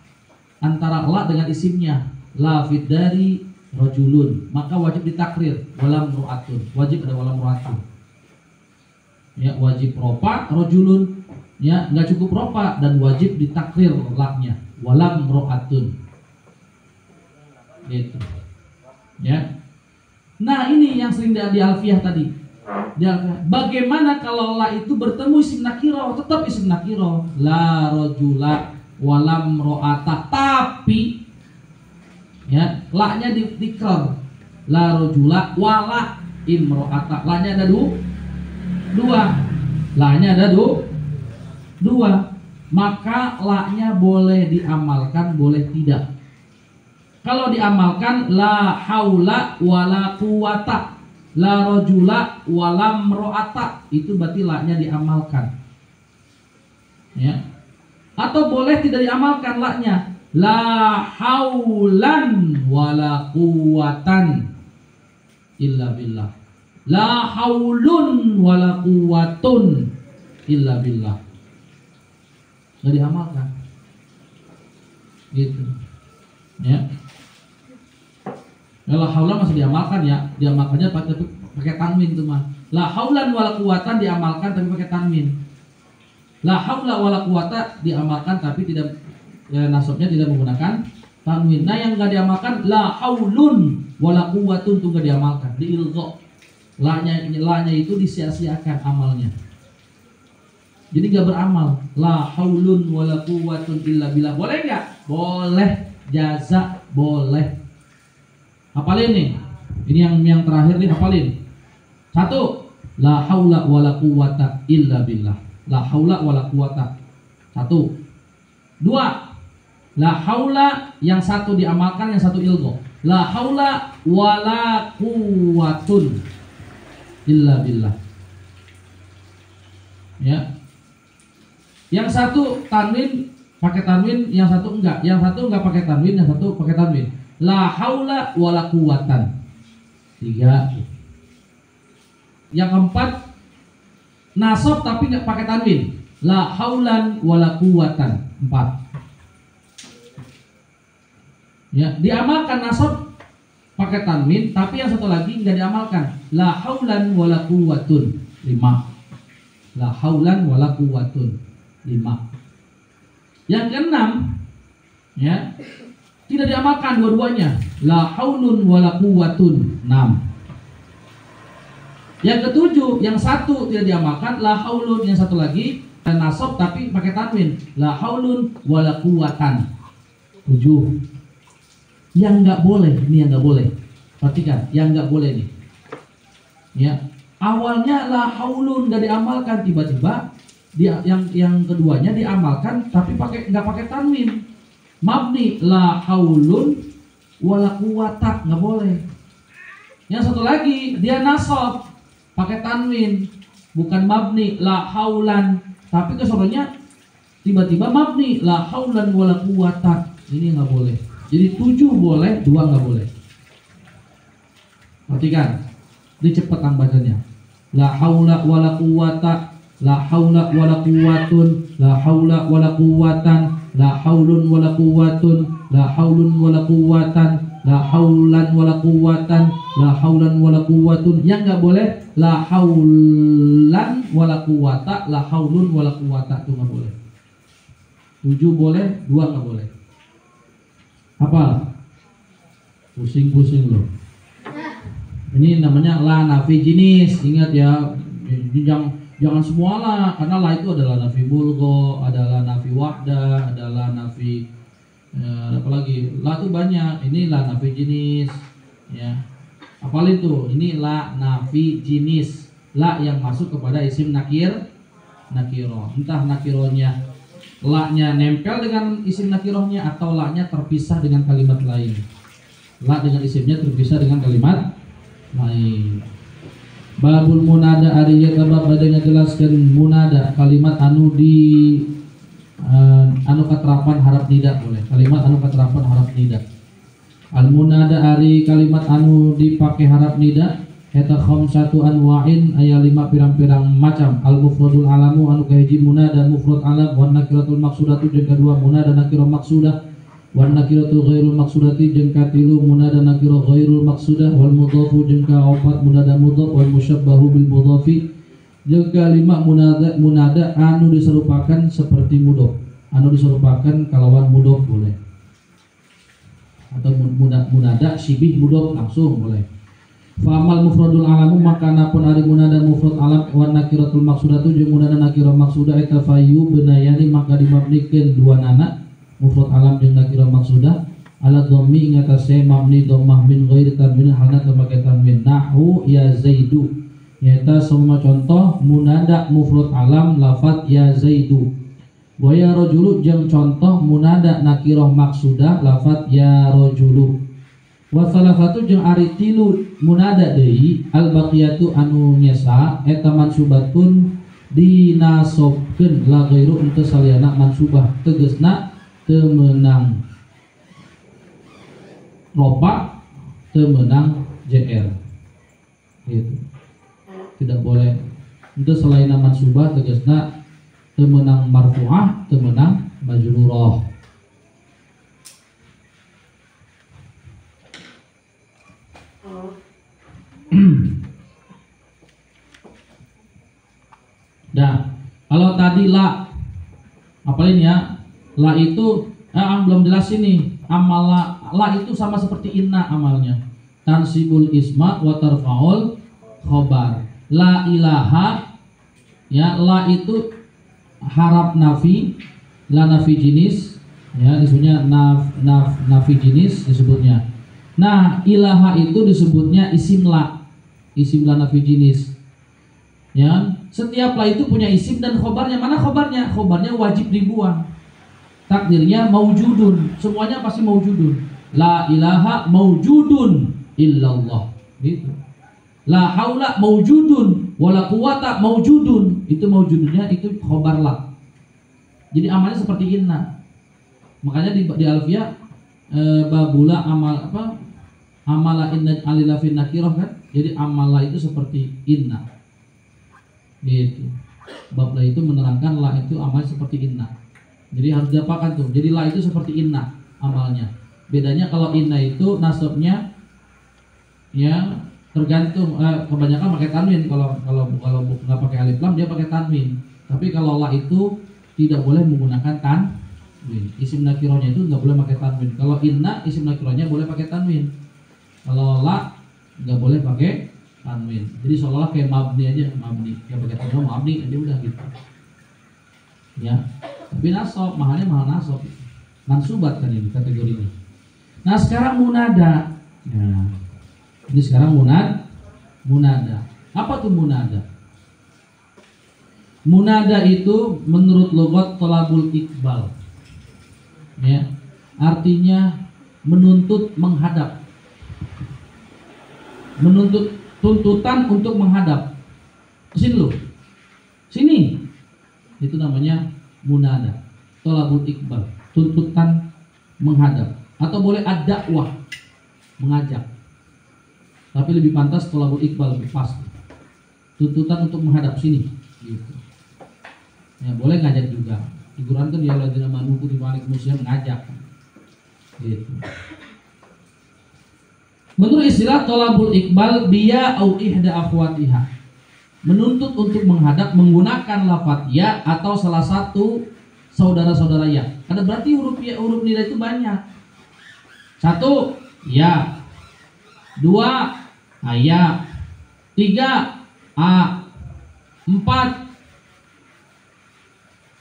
antara la dengan isimnya. La fid dari rajulun, maka wajib ditakrir walam ro'atun, wajib ada walam ro'atun. Ya wajib ropa rajulun. Ya, nggak cukup ropa dan wajib ditakrir la-nya walam ro'atun. Gitu. Ya. Nah, ini yang sering di alfiah tadi. Di alfiah. Bagaimana kalau la itu bertemu isim nakirah, tetap isim nakirah. La rajula walam ro'ata. Tapi Ya, la-nya dikrar. La rajula wala imro'ata. La-nya ada dua. La-nya ada dua. Maka la-nya boleh diamalkan, boleh tidak. Kalau diamalkan la haula wala quwata, la rajula wala imro'ata, itu berarti la-nya diamalkan. Ya. Atau boleh tidak diamalkan la-nya. La haulan wala quwatan illa billah. La haulun wala quwatun illa billah. Nggak diamalkan. Gitu. Ya. La haulan masih diamalkan ya. Diamalkannya pakai tanwin itu mah. La haulan wala quwatan diamalkan tapi pakai tanwin. La haula wala quwata diamalkan tapi tidak nasabnya tidak menggunakan tanwin. Nah yang nggak diamalkan la haulun wala quwatun itu nggak diamalkan, diilgha. La-nya itu disia-siakan amalnya. Jadi nggak beramal. La haulun wala quwatun illa billah. Boleh nggak? Boleh. Jaza boleh. Hafalin nih. Ini yang terakhir nih, hafalin. 1. La haula wala quwata illa billah. La haula wala quwata. 1. 2. La haula yang satu diamalkan, yang satu ilgha. La haula wala quwatun illa billah. Ya. Yang satu tanwin pakai tanwin, yang satu enggak. Yang satu enggak pakai tanwin, yang satu pakai tanwin. La haula wala quwatan. 3. Yang keempat nasab tapi enggak pakai tanwin. La haulan wala quwatan. 4. Ya, diamalkan nasab pakai tanwin, tapi yang satu lagi enggak diamalkan. La haulan wala quwatun. 5. La haulan wala quwatun. 5. Yang keenam, ya, tidak diamalkan dua-duanya. La haulun wala quwatun. 6. Yang ketujuh, yang satu tidak diamalkan, la haulun, yang satu lagi nasab tapi pakai tanwin. La haulun wala quwatan. 7. Yang nggak boleh, ini yang nggak boleh. Perhatikan, yang nggak boleh nih. Ya, awalnya la haulun nggak diamalkan, tiba-tiba dia yang keduanya diamalkan tapi nggak pakai tanwin. Mabni la haulun wala quwata, nggak boleh. Yang satu lagi dia nasab pakai tanwin, bukan mabni la haulan, tapi kesononya tiba-tiba mabni la haulan wala quwata. Ini nggak boleh. Jadi 7 boleh, 2 nggak boleh. Perhatikan, ini cepetan bacanya. La haula wala quwata, la haula wala quwatun, la haula wala quwatan, la haulun wala quwatun, la haulun wala quwatan, la haulan wala quwatan, la haulan wala quwatun. Yang nggak boleh la haulan wala quwata, la haulun wala quwata, itu nggak boleh. 7 boleh, 2 nggak boleh. Apa? Pusing-pusing loh. Ini namanya la nafi jinis. Ingat ya, jangan semua lah, karena la itu adalah nafi bulgho, adalah nafi wahda, adalah nafi apalagi la itu banyak. Ini la nafi jinis, ya. Apalagi itu? Ini la nafi jinis, la yang masuk kepada isim nakiro. Entah nakironya la-nya nempel dengan isim nakirohnya atau la-nya terpisah dengan kalimat lain. La dengan isimnya terpisah dengan kalimat lain. Babul munada ariya bab badanya jelaskan munada, kalimat anu katerapan harap nida boleh. Kalimat anu katerapan harap nida. Al munada ari kalimat anu dipakai harap nida eta khamsatu anwa'in aya 5 pirang-pirang macam. Al mufradul alamu anu kahiji munada mufrad alam, wan nakiratul maqsudatu jeung kadua munada nakirah maqsudah, wan nakiratul ghairul maqsudati jeung katilu munada nakirah ghairul maqsudah, wal mudhafu jeung kaopat munada mudhaf, wal musyabbahu bil mudhafi jeung kalima munada anu diserupakan seperti mudhaf, anu diserupakan kalawan mudhaf boleh, atau munada syibih mudhaf langsung boleh. Fa'amal mufradul alamu maka napun ari munada mufrad alam wan nakiratul maqsudatu jeung munada nakirah maqsudah eta fayu benayani maka dimabnikeun dua nana mufrad alam jeung nakirah maqsudah ala dhammi ingatase mabni dhammah min ghairi tanwin halna temake tanwin. Nahu ya Zaidu, nyata semua contoh munada mufrad alam lafat ya Zaidu. Wa ya rajulu jeung contoh munada nakirah maksudah lafat ya rajulu. Wa salafatu jeung ari tilu munada deui al baqiyatu anu nyesa eta mansubatun dinasobkeun la ghairu untuk saliyana mansubah, tegasna teu meunang roba teu meunang JR gitu. Tidak boleh untuk selain mansubah tegasna teu meunang marfu'ah teu meunang majrurah. Nah, kalau tadi la apa ini ya? La itu belum jelas ini. Amal la itu sama seperti inna amalnya. Tansibul isma wa tarfa'ul khobar. La ilaha ya, la itu harap nafi, la nafi jinis ya, disebutnya nafi jinis disebutnya. Nah, ilaha itu disebutnya isim la nafi jinis. Ya, setiap la itu punya isim dan khobarnya. Mana khobarnya? Khobarnya wajib dibuang. Takdirnya maujudun, semuanya pasti maujudun. La ilaha maujudun illallah. Gitu. La haula maujudun, wala quwata maujudun. Itu maujudunnya itu khobar la. Jadi amalnya seperti inna. Makanya di Alfiyah babula amal apa? Amala inna alila fin nakirah kan? Jadi amala itu seperti inna. Gitu. Bab la itu menerangkan la itu amal seperti inna. Jadi harus diapakan tuh. Jadi la itu seperti inna amalnya. Bedanya kalau inna itu nasabnya ya tergantung kebanyakan pakai tanwin. Kalau nggak pakai alif lam dia pakai tanwin. Tapi kalau la itu tidak boleh menggunakan tanwin. Isim nakirahnya itu nggak boleh pakai tanwin. Kalau inna isim nakirahnya boleh pakai tanwin. Kalau la nggak boleh pakai tanwin. Jadi seolah-olah kayak mabni aja, mabni. Ya pakai tanwin mabni aja udah gitu. Ya. Tapi nasab, mahalnya mahal nasab. Mansubat kan ini kategori ini. Nah, sekarang munada. Nah, ini sekarang munada. Apa tuh munada? Munada itu menurut logat tolabul iqbal. Ya. Artinya menuntut menghadap. Menuntut tuntutan untuk menghadap. Sini loh. Sini. Itu namanya munada, tolabul iqbal, tuntutan menghadap, atau boleh ad-da'wah, mengajak. Tapi lebih pantas tolabul iqbal, lebih pas. Tuntutan untuk menghadap sini, gitu. Ya, boleh ngajak juga. Di Quran kan ya ladzina amanu kutiba alaikumus mengajak. Gitu. Menurut istilah tolabul iqbal biya au ihda akhwatiha, menuntut untuk menghadap menggunakan lafaz ya atau salah satu saudara-saudara ya. Karena berarti huruf nida itu banyak. 1 ya, 2 aya, 3 a, 4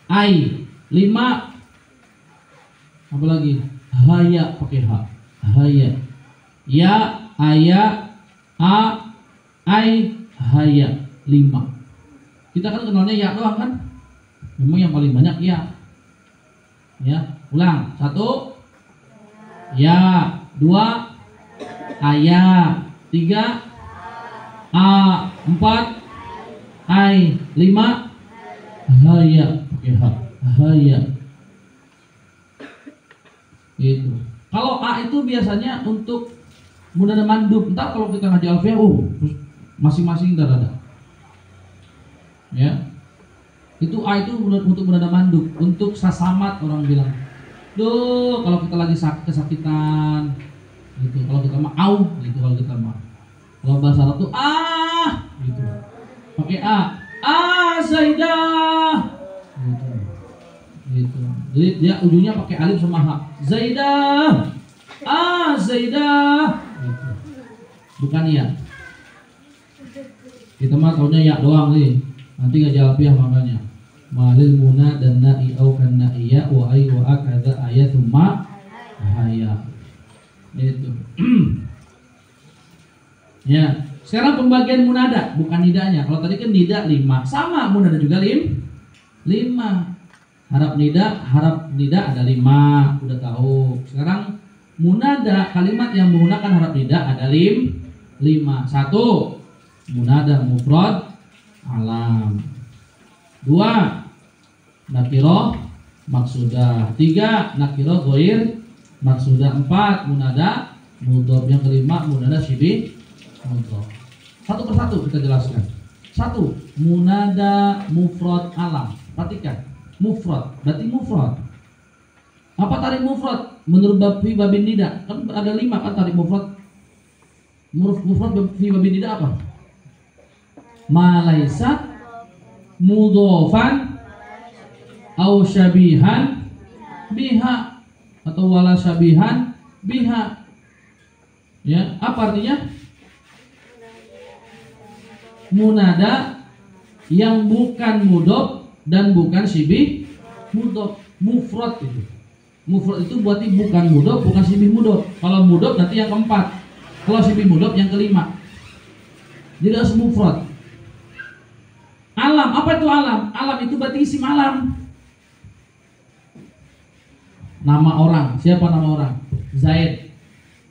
ai, 5 apa lagi? Haya pakai h. Haya. Ya, aya, a, ai, haya. 5. Kita kan kenalnya ya doang kan? Memang yang paling banyak ya. Ya, ulang. 1 ya, 2 aya, 3 a, 4 ai, 5 haya. Oke, haya. Itu. Kalau a itu biasanya untuk munada mandub. Entar kalau kita ngaji alfiyah, masing-masing ada. Ya, itu a itu untuk munada mandub, untuk sasamat orang bilang. Duh, kalau kita lagi kesakitan, gitu. Kalau kita mah au, gitu. Kalau kita mah, kalau bahasa Arab tuh gitu. Pakai a, Zaidah, gitu. Jadi dia ujungnya pakai alif sama ha. Zaidah, Zaidah, gitu. Bukan ya. Kita mah taunya ya doang nih. Nanti nggak jawab ya makanya. Malil muna dan na'i au kan na'iya wa ay wa akadha ayat thumma haya. Gitu. Ya, sekarang pembagian munada, bukan nidanya. Kalau tadi kan nida 5, sama munada juga 5. Harap nida ada 5, udah tahu. Sekarang munada kalimat yang menggunakan harap nida ada 5. 1. Munada mufrad alam. 2. Nakiroh maksudah. 3. Nakiroh ghair maksudah. 4. Munada mudhof. Yang kelima munada syibih mudhof. Satu persatu kita jelaskan. 1. Munada mufrad alam. Perhatikan, mufrad berarti mufrad. Apa tarik mufrad? Menurut babin nida kan ada 5 kan tarik mufrad. Mufrad fi babin nida apa? Ma laisa mudhofan au syabihan biha atau wala syabihan biha. Ya, apa artinya? Munada yang bukan mudhof dan bukan syibih mudhof. Mufrad itu. Mufrad itu berarti bukan mudhof, bukan syibih mudhof. Kalau mudhof nanti yang keempat. Kalau syibih mudhof yang kelima. Jadi harus mufrad. Alam, apa itu alam? Alam itu berarti isim alam. Nama orang. Siapa nama orang? Zaid.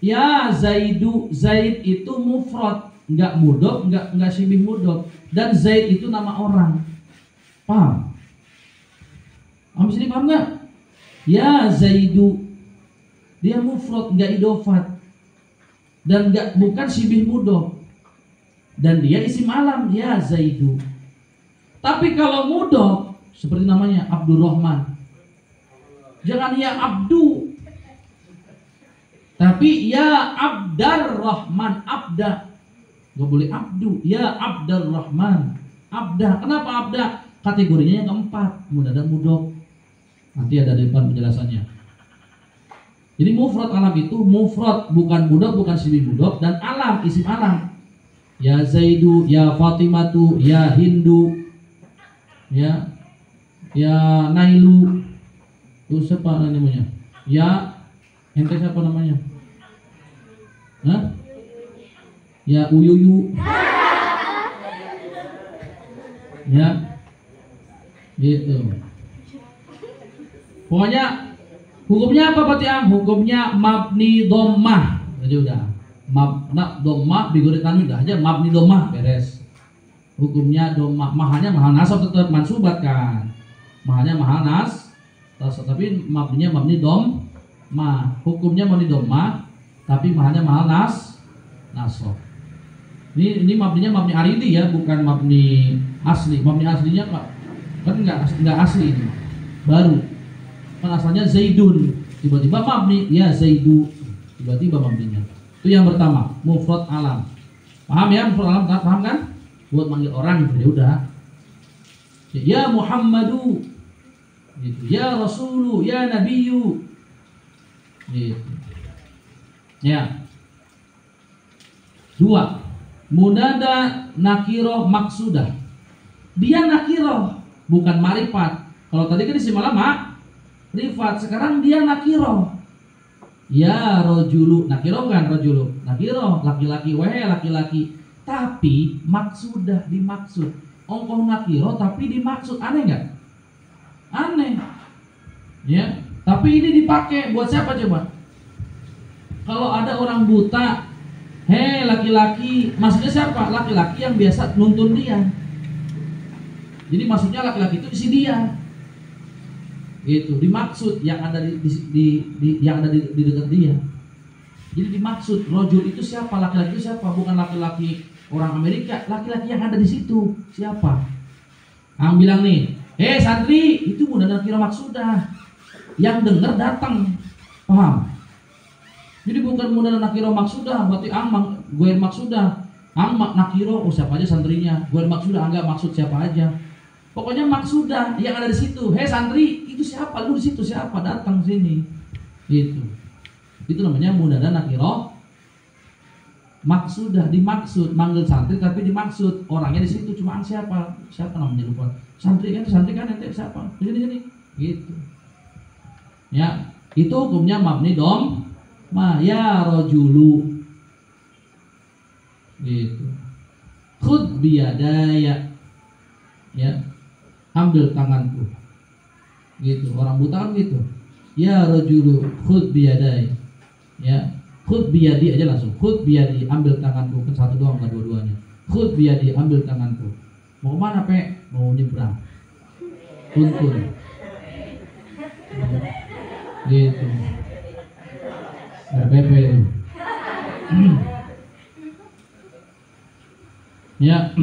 Ya Zaidu. Zaid itu mufrad, enggak mudhof, enggak syibih mudhof. Dan Zaid itu nama orang. Paham? Habis ini paham enggak? Ya Zaidu. Dia mufrad, enggak idofat. Dan enggak bukan syibih mudhof. Dan dia isim alam, ya Zaidu. Tapi kalau mudhof seperti namanya Abdurrahman. Jangan ya Abdu. Tapi ya Abdarrahman, Abda. Gak boleh Abdu, ya Abdarrahman, Abda. Kenapa Abda? Kategorinya yang keempat, munada mudhof. Nanti ada di depan penjelasannya. Jadi mufrad alam itu mufrad, bukan mudhof, bukan syibih mudhof, dan alam, isim alam. Ya Zaidu, ya Fatimatu, ya Hindu, ya Nailu. Itu siapa namanya? Ya ente siapa namanya? Hah? Ya Uyuyu. Ya gitu. Pokoknya hukumnya apa Pak Tiang? Hukumnya mabni dhammah. Jadi udah mabna dhammah bigori tanwin dah aja, mabni dhammah beres. Hukumnya dhammah, mahanya mahal nasab tetap mansubat kan. Mahanya mahal nas, tapi mabninya mabni dhammah. Hukumnya mabni dhammah, tapi mahanya mahal nasab. Ini mabninya mabni aridi ya, bukan mabni asli. Mabni aslinya kan enggak asli ini. Baru. Kan asalnya Zaidun, tiba-tiba mabni ya Zaidu. Tiba-tiba mabninya. Itu yang pertama, mufrad alam. Paham ya mufrad alam, paham kan? Buat manggil orang gitu ya udah. Ya Muhammadu. Gitu. Ya Rasulu, ya Nabiyyu. Gitu. Ya. 2. Munada nakiroh maksudah. Dia nakiroh, bukan marifat. Kalau tadi kan isim alam rifat, sekarang dia nakiroh. Ya rojulu, nakiroh kan rojulu. Nakiroh, laki-laki, laki-laki. Tapi maksudah, dimaksud. Ongkoh nakiroh tapi dimaksud. Aneh nggak? Aneh. Ya. Tapi ini dipakai buat siapa coba? Kalau ada orang buta, hei laki-laki, maksudnya siapa? Laki-laki yang biasa nuntun dia. Jadi maksudnya laki-laki itu isi dia. Gitu, dimaksud yang ada yang ada di dekat dia. Jadi dimaksud rojul itu siapa? Laki-laki itu siapa? Bukan laki-laki orang Amerika, laki-laki yang ada di situ. Siapa? Ang bilang nih, santri, itu munada nakiro maksudah. Yang dengar datang. Paham? Jadi bukan munada nakiro maksudah, berarti gue maksudah. Ang nakiro, siapa aja santrinya. Gue maksudah, enggak maksud siapa aja. Pokoknya maksudah yang ada di situ. Santri, itu siapa? Lu di situ siapa? Datang sini. Gitu. Itu namanya munada nakiro maksudah, dimaksud. Manggil santri tapi dimaksud. Orangnya di situ cuma siapa? Siapa namanya lupa. Santri kan ente siapa? Di sini. Gitu. Ya, itu hukumnya mabni ya rajulu gitu. Khud biyadaya, ya, ambil tanganku gitu. Orang buta kan gitu, ya rajulu khud biyadaya, ya, khud biyadi aja langsung, khud biyadi, ambil tanganku. Kan satu doang, nggak dua-duanya. Khud biyadi, ambil tanganku. Mau kemana, Pe? Mau nyebrang, tuntun gitu. RPP itu. Ya.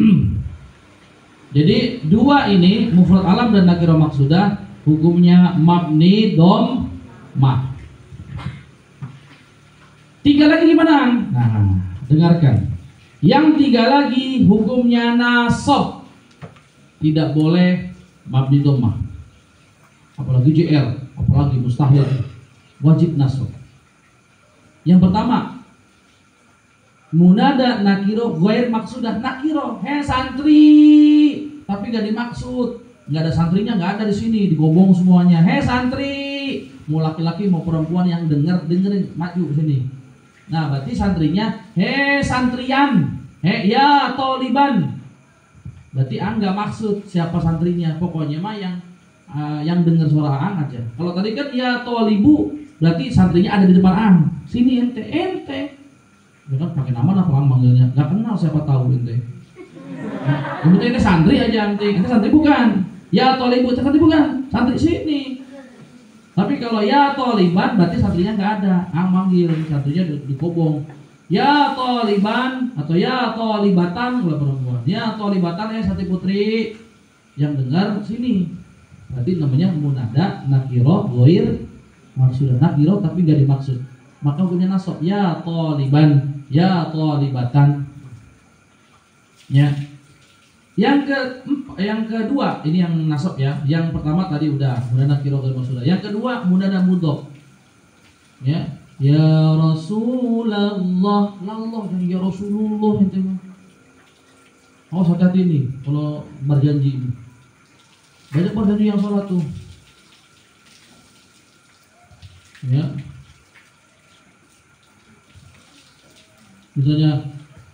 Jadi dua ini mufrad alam dan nakirah maksudah hukumnya mabni dhammah. Tiga lagi gimana? Nah, dengarkan. Yang tiga lagi hukumnya nasab. Tidak boleh mabni dhammah. Apalagi JR, apalagi mustahil. Wajib nasab. Yang pertama, munada nakiro ghair maksudah. Nakiro, santri, tapi gak dimaksud, nggak ada santrinya, nggak ada di sini, digobong semuanya. Santri, mau laki-laki mau perempuan yang dengerin maju sini. Nah, berarti santrinya santrian, ya toliban. Berarti nggak maksud siapa santrinya, pokoknya mah yang dengar suara aja. Kalau tadi kan ya tolibu, berarti santrinya ada di depan sini ente. Ya kan pakai nama apa manggilnya? Gak kenal, siapa tahu ente. Yang penting ente santri aja, ente santri bukan. Ya tolibu, santri bukan, santri sini. Tapi kalau ya toliban berarti santrinya nggak ada. Manggil santrinya dikobong. Ya toliban atau ya tolibatan kalau perempuan. Ya tolibatan santri putri yang dengar sini. Berarti namanya munada nakiro ghair maksudah. Nakiro tapi nggak dimaksud. Maka hukumnya nasab, ya toliban, ya tolibatan. Ya. Yang kedua, ini yang nasab ya. Yang pertama tadi udah munada nakiro ghair maksudah. Yang kedua munada mudhof. Ya. Ya Rasulullah, lallah ya Rasulullah itu. Oh, hati-hati ini kalau berjanji ini. Banyak berjanji yang salah tuh. Ya. Misalnya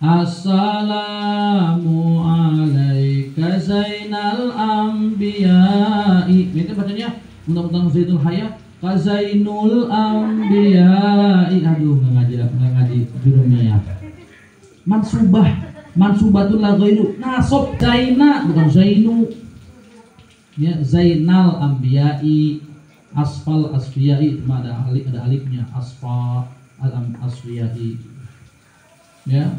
assalamu alaika zainal anbiya'i. Itu bacanya undang-undang Zainul Hayat kazainul anbiya'i. Aduh, nggak ngaji jurumiyah. Mansubatul la ghairu. Nasab zaina bukan zainu. Ya, zainal anbiya'i. Asfal asfiya'i, ada alifnya. Asfa alam asfiya'i. Ya,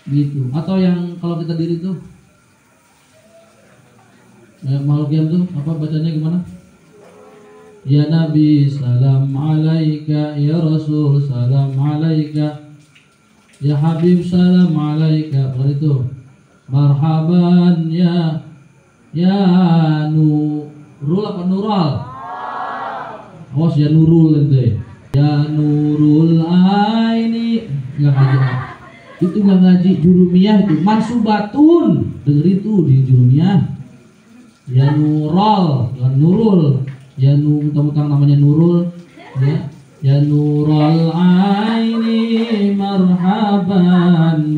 gitu. Atau yang kalau kita diri tuh makhluk yang tuh apa bacanya gimana? Ya Nabi salam alaika, ya Rasul salam alaika, ya Habib salam alaika. Begitu. Marhaban ya Nurul apa Nural? Awas ya Nurul ente. Ya Nurul aini. Nggak ngaji, itu nggak ngaji jurumiyah, itu mansubatun. Dengar itu di jurumiyah. Ya Nurul, bukan Nurul. Ya mentang-mentang namanya Nurul. Ya Nurul aini marhaban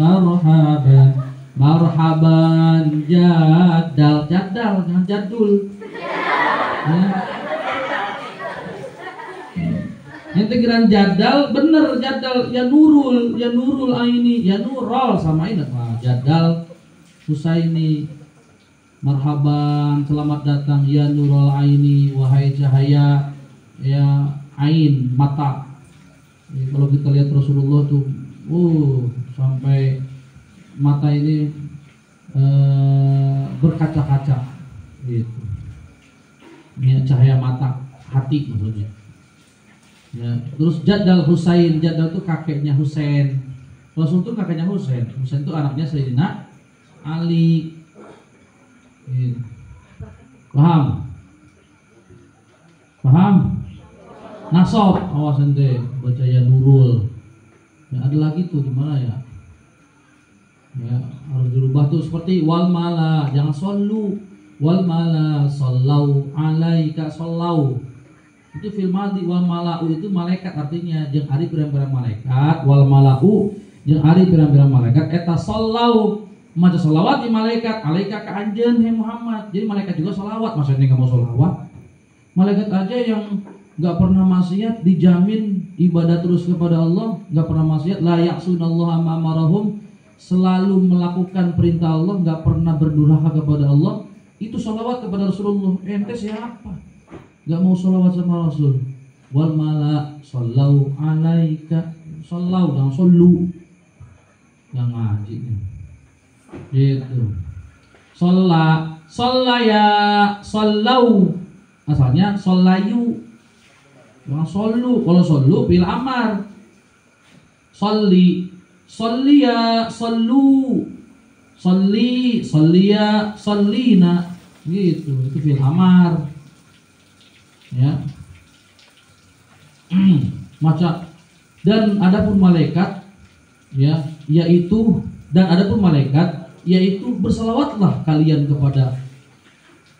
jadal jangan jadul. Ya. Integran jadal bener, jadal ya Nurul aini, ya Nurul sama ini jadal Husaini. Marhaban, selamat datang ya Nurul aini, wahai cahaya ya ain mata. Kalau kita lihat Rasulullah tuh sampai mata ini berkaca-kaca gitu. Ini cahaya mata, hati maksudnya. Ya, terus Jadal Husain, Jadal itu kakeknya Husain. Rasul itu kakeknya Husain. Husain itu anaknya Sayyidina Ali. Paham? Nasab, awas ente baca ya Nurul. Ya, ada lagi tuh gimana ya? Ya, harus dirubah tuh seperti wal mala, jangan sallu. Wal mala sallau alaika sallau. Itu fil madhi. Wal malau itu malaikat artinya jeung ari pirang-pirang malaikat. Wal malau jeung ari pirang-pirang malaikat eta sallau maca sholawat di malaikat alaika ka anjeun he Muhammad. Jadi malaikat juga sholawat. Maksudnya enggak mau sholawat. Malaikat aja yang enggak pernah maksiat dijamin ibadah terus kepada Allah, enggak pernah maksiat, la ya'sunallaha ma amarahum, selalu melakukan perintah Allah, enggak pernah berdurhaka kepada Allah. Itu sholawat kepada Rasulullah. Ente siapa? Enggak mau sholawat sama Rasul. Wal mala sallau alaika. Sallau dan sallu. Yang ngaji gitu. Shallaya, sallau. Asalnya shallayu. Jangan sallu. Kalau sallu bil amar. Shalli, shalliya, sallu. Shalli, shalliya, shallina. Gitu, itu fil amar. Ya. Maca. Dan adapun malaikat ya, yaitu bersalawatlah kalian kepada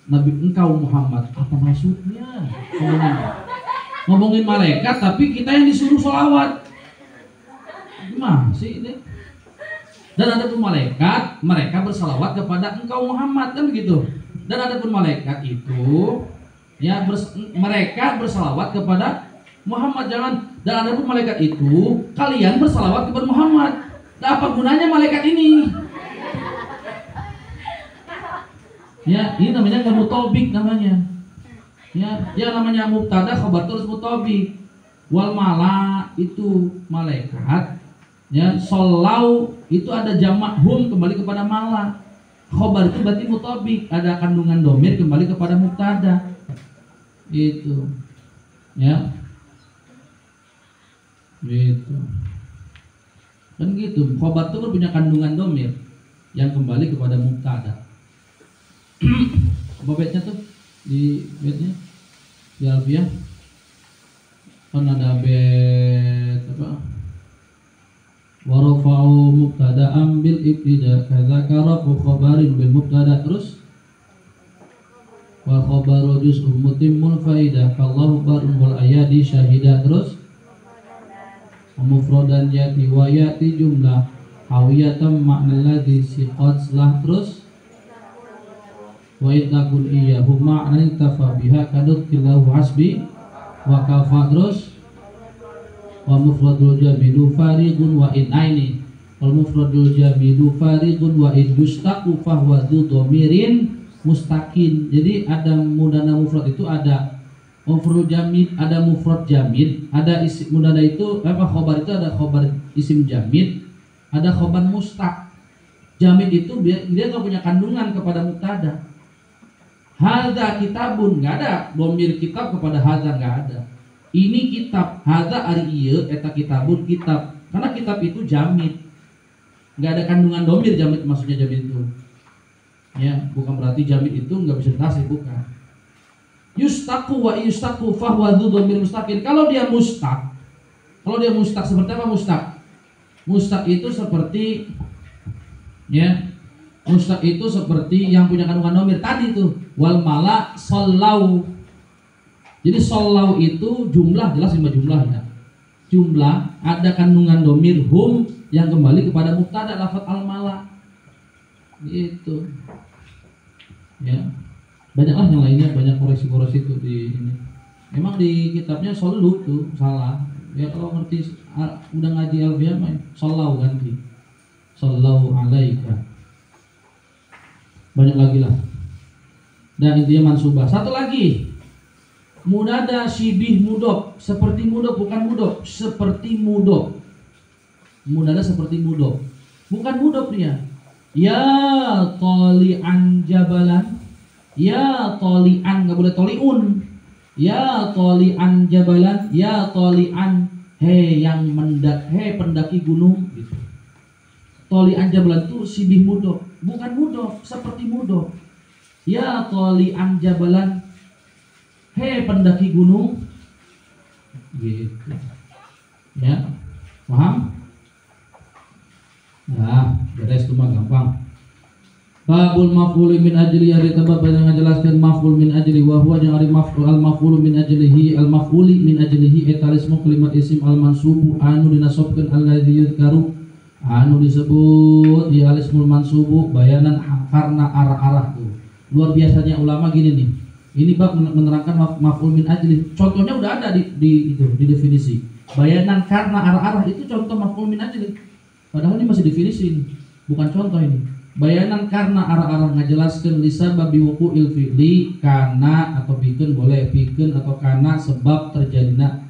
Nabi engkau Muhammad. Apa maksudnya? Ngomongin malaikat tapi kita yang disuruh sholawat. Gimana sih ini? Dan adapun malaikat, mereka bersalawat kepada engkau Muhammad, kan begitu. Dan adapun malaikat itu ya mereka bersalawat kepada Muhammad, jangan. Dan adapun malaikat itu kalian bersalawat kepada Muhammad. Nah, apa gunanya malaikat ini? Ya, ini namanya nggak mutobik namanya. Ya namanya mubtada khabar terus mutobik. Wal mala itu malaikat. Ya, solau itu ada jamak hum kembali kepada mala. Khabar itu berarti mutobik, ada kandungan domir kembali kepada mubtada. Itu. Ya. Gitu. Kan gitu. Khabar itu punya kandungan domir yang kembali kepada mubtada. Apa baitnya tuh? Di baitnya di Alfiyah kan ada bait apa? Wa rafa'u mubtada'an bil ibtida kadzakara khabarin bil mubtada, terus wa khabaru juz'un mutimmul faidah kallahu barun wal ayadi syahida, terus mufradan yati wa yati jumlah hawiyatan ma'na ladzi siqat lah, terus wa itakun iyyahu ma'na tafa biha kadut killahu hasbi wa kafa, terus wa mufradul jamidu fariqun wa in aini wal mufradul jamidu fariqun wa in yustaqu fa huwa dzu dhamirin mustaqin. Jadi ada mudana mufrad itu ada mufrad jamid, ada mufrad jamid, ada isim mudana itu apa khabar itu ada khabar isim jamid, ada khabar mustaq. Jamid itu dia enggak punya kandungan kepada mubtada. Hadza kitabun, enggak ada dhamir kitab kepada hadza, enggak ada. Ini kitab, hadza ari ieu eta kitabun kitab. Karena kitab itu jamid. Enggak ada kandungan dhamir jamid, maksudnya jamid itu. Ya, bukan berarti jamid itu enggak bisa ditasrif, bukan. Yustaqu wa yustaqu fa huwa dzu dhamir mustaqin. Kalau dia mustaq seperti apa mustaq? Mustaq itu seperti ya, mustaq itu seperti yang punya kandungan dhamir tadi tuh. Wal mala sallau. Jadi sallau itu jumlah, jelas 5 jumlah ya. Jumlah ada kandungan dhamir hum yang kembali kepada mubtada lafaz al mala. Gitu. Ya. Banyaklah yang lainnya, banyak koreksi-koreksi itu di ini. Memang di kitabnya sallu tuh salah. Ya kalau ngerti udah ngaji Alfiyah mah sallau ganti. Sallau alaika. Banyak lagi lah. Dan intinya mansubah. Satu lagi. Munada syibih mudhof, seperti mudhof bukan mudhof, seperti mudhof. Munada seperti mudhof. Bukan mudhof dia. Ya tali'an jabalan. Ya tali'an, enggak boleh toliun. Ya tali'an jabalan, ya tali'an, he yang pendaki gunung gitu. Tali'an jabalan itu syibih mudhof, bukan mudhof, seperti mudhof. Ya tali'an jabalan, hei pendaki gunung gitu. Ya, paham? Nah, beres itu mah gampang. Babul maf'ul min ajli ari tabab yang ngajelaskeun maf'ul min ajli wa huwa jeung ari maf'ul al maf'ul min ajlihi al maf'uli min ajlihi eta ismu kalimat isim al mansubu anu dinasabkeun alladzi yuzkaru anu disebut di al ismul mansubu bayanan karena arah-arah tuh. Luar biasanya ulama gini nih. Ini bab menerangkan maf'ul min ajli. Contohnya udah ada di definisi. Bayanan karena arah-arah itu contoh maf'ul min ajli. Padahal ini masih definisi, bukan contoh ini. Bayanan karena arah-arah ngajelaskeun lisababi wuqu'il fi'li kana atau pikeun boleh pikeun atau kana sebab terjadina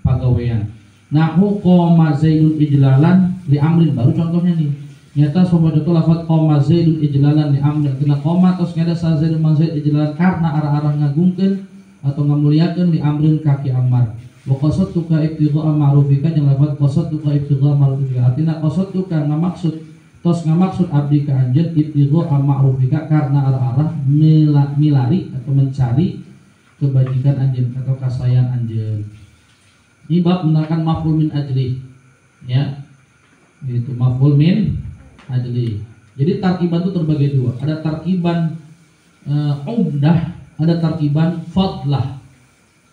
pagawean. Nahu qoma zaidun ijlalan li amrin baru contohnya nih. Nyata semua contoh lafaz qoma zaidun ijlalan li amrin kena qoma terus ngada sa zaidun man zaid ijlalan karena arah-arah ngagungkeun atau ngamuliakeun li amrin kaki Ammar. Wa qasadtuka ibtigha'a ma'rufika jeung lafaz qasadtuka ibtigha'a ma'rufika artinya qasadtuka ngamaksud tos ngamaksud abdi ka anjeun ibtigha'a ma'rufika karena arah-arah milari atau mencari kebajikan anjeun atau kasayan anjeun. Ini bab menerangkan maf'ul min ajli ya. Itu maf'ul min ajli. Jadi tarkiban itu terbagi dua. Ada tarkiban umdah, ada tarkiban fadlah.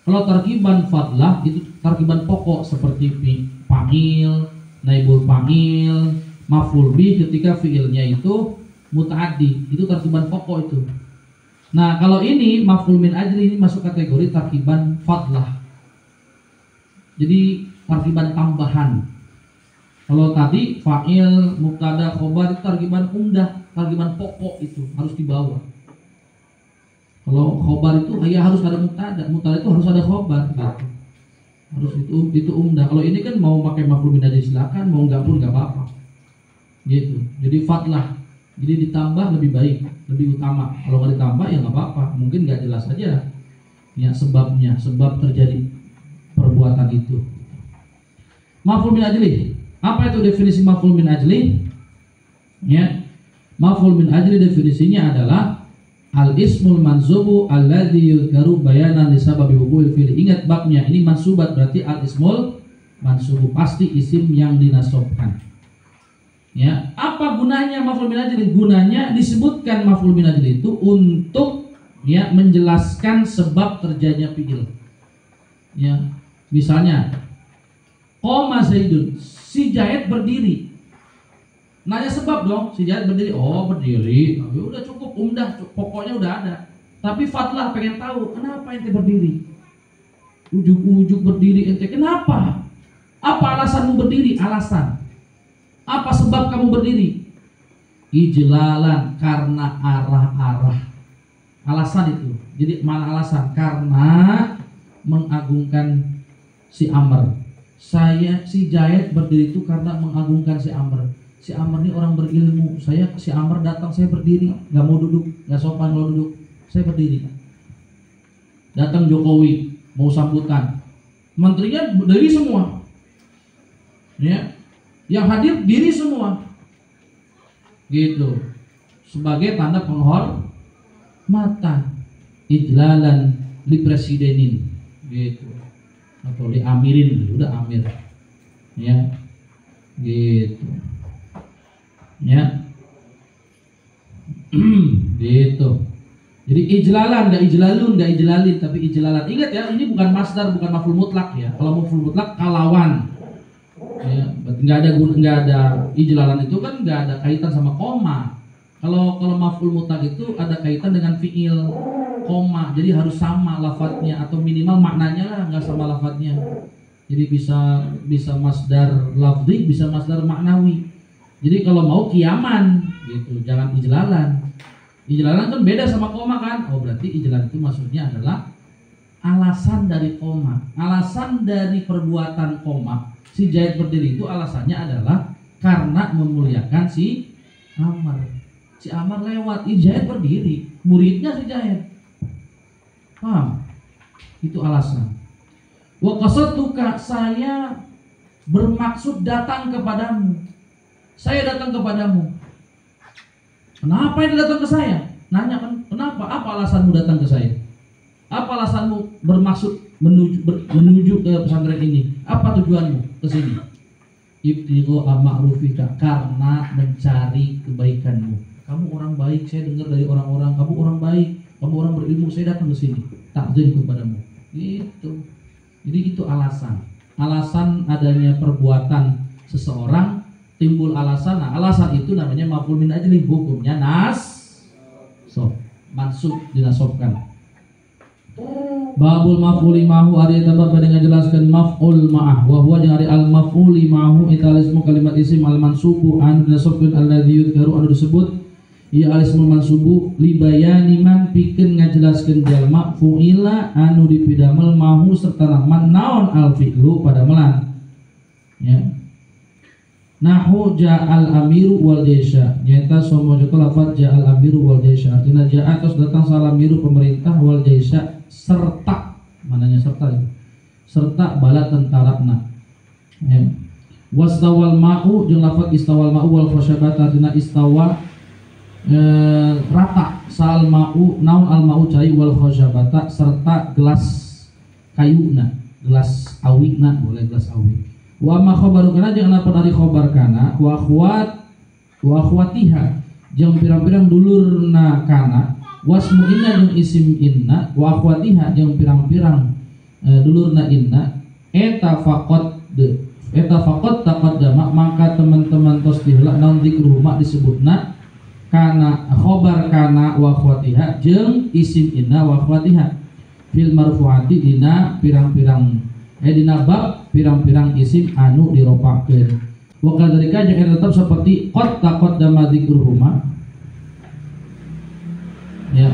Kalau tarkiban fadlah itu tarkiban pokok seperti fa'il, naibul fa'il, maf'ul bih ketika fiilnya itu muta'addi, itu tarkiban pokok itu. Nah, kalau ini maf'ul min ajli ini masuk kategori tarkiban fadlah. Jadi tarkiban tambahan. Kalau tadi fa'il, mubtada, khobar itu tarkiban umdah, tarkiban pokok itu harus dibawa. Kalau khobar itu ya harus ada mubtada, mubtada itu harus ada khobar gitu. Harus itu umdah. Kalau ini kan mau pakai maf'ul min ajli silakan, mau enggak pun enggak apa-apa. Gitu. Jadi fadlah. Jadi ditambah lebih baik, lebih utama. Kalau nggak ditambah ya nggak apa-apa. Mungkin nggak jelas aja ya sebabnya, sebab terjadi perbuatan itu. Maf'ul min ajli. Apa itu definisi maf'ul min ajli? Ya. Maf'ul min ajli definisinya adalah al ismul mansubu alladzi yuzkaru bayanan li sababi wuqu'il fi'li. Ingat babnya, ini mansubat berarti al ismul mansubu pasti isim yang dinasabkan. Ya, apa gunanya maf'ul min ajli? Gunanya disebutkan maf'ul min ajli itu untuk ya menjelaskan sebab terjadinya fi'il. Ya, misalnya qoma zaidun, si Zaid berdiri. Nanya sebab dong, si Zaid berdiri. Oh, berdiri. Ya udah cukup umdah, pokoknya udah ada. Tapi fadlah pengen tahu, kenapa ente berdiri? Ujuk-ujuk berdiri ente. Kenapa? Apa alasanmu berdiri? Alasan. Apa sebab kamu berdiri? Ijlalan, karena arah-arah. Alasan itu. Jadi mana alasan? Karena mengagungkan si Amr. Si Zaid berdiri itu karena mengagungkan si Amr. Si Amr ini orang berilmu. Si Amr datang, saya berdiri. Gak mau duduk, gak sopan kalau duduk. Saya berdiri. Datang Jokowi, mau sambutan. Menterinya berdiri semua. Ya. Yang hadir diri semua gitu sebagai tanda penghormatan ijlalan li presidenin gitu atau li amirin, udah amir ya gitu ya gitu. Jadi ijlalan, gak ijlalun, gak ijlalin, tapi ijlalan. Ingat ya, ini bukan masdar, bukan maf'ul mutlak ya. Kalau maf'ul mutlak kalawan ya, nggak ada ijlalan itu kan nggak ada kaitan sama koma. Kalau maf'ul mutlak itu ada kaitan dengan fiil koma, jadi harus sama lafadznya atau minimal maknanya lah nggak sama lafadznya. Jadi bisa masdar lafzi, bisa masdar maknawi. Jadi kalau mau kiaman gitu, jangan ijlalan. Ijlalan kan beda sama koma kan? Oh berarti ijlalan itu maksudnya adalah alasan dari koma, alasan dari perbuatan koma. Si Zaid berdiri itu alasannya adalah karena memuliakan si Amr. Si Amr lewat, Zaid berdiri, muridnya si Zaid. Paham? Itu alasan. Wa qasadtuka, saya bermaksud datang kepadamu. Saya datang kepadamu. Kenapa ini datang ke saya? Nanya kan, kenapa? Apa alasanmu datang ke saya? Apa alasanmu bermaksud menuju ke pesantren ini? Apa tujuanmu ke sini? Ibtigha'a ma'rufika, karena mencari kebaikanmu. kamu orang baik, saya dengar dari orang-orang kamu orang baik, kamu orang berilmu, saya datang ke sini takzim kepadamu. Gitu. Jadi itu alasan adanya perbuatan seseorang timbul alasan. Nah, alasan itu namanya maf'ul min ajli, hukumnya mansub, dinasobkan. Babul maf'uli ma'hu ari tabab pada ngajelaskeun maf'ul ma'ah wa huwa jeung ari al maf'uli ma'hu eta ismu kalimat isim al mansubu anu dinasobkeun alladzi yudkaru anu disebut ieu al ismul mansubu li bayani man pikeun ngajelaskeun jalma fu'ila anu dipidamel ma'hu serta man naon al fi'lu padamelan ya. Nahu ja'al amiru wal jaisha nyata somo jatuh lafaz ja'al amiru wal jaisha artinya ja'a terus datang salamiru pemerintah wal jaisha serta mananya serta bala tentarana ya. Wastawal ma'u jeung lafaz istawal ma'u wal khasyabat artinya istawa rata sal ma'u naun al ma'u cai wal khashabata serta gelas kayuna gelas awina boleh gelas awi. Wa ma khabaru kana jeung lapor ari khabar kana wa akhwatiha jeung pirang-pirang dulurna kana wasmu inna jeung isim inna wa akhwatiha jeung pirang-pirang dulurna inna eta faqat taqaddama maka teman-teman tos dihela naon dzikruhuma disebutna kana khabar kana wa akhwatiha jeung isim inna wa akhwatiha fil marfu'ati dina pirang-pirang dina bab pirang-pirang isim anu diropakeun. Wa kadzalika jeung tetap seperti qad taqaddama dzikruhuma ya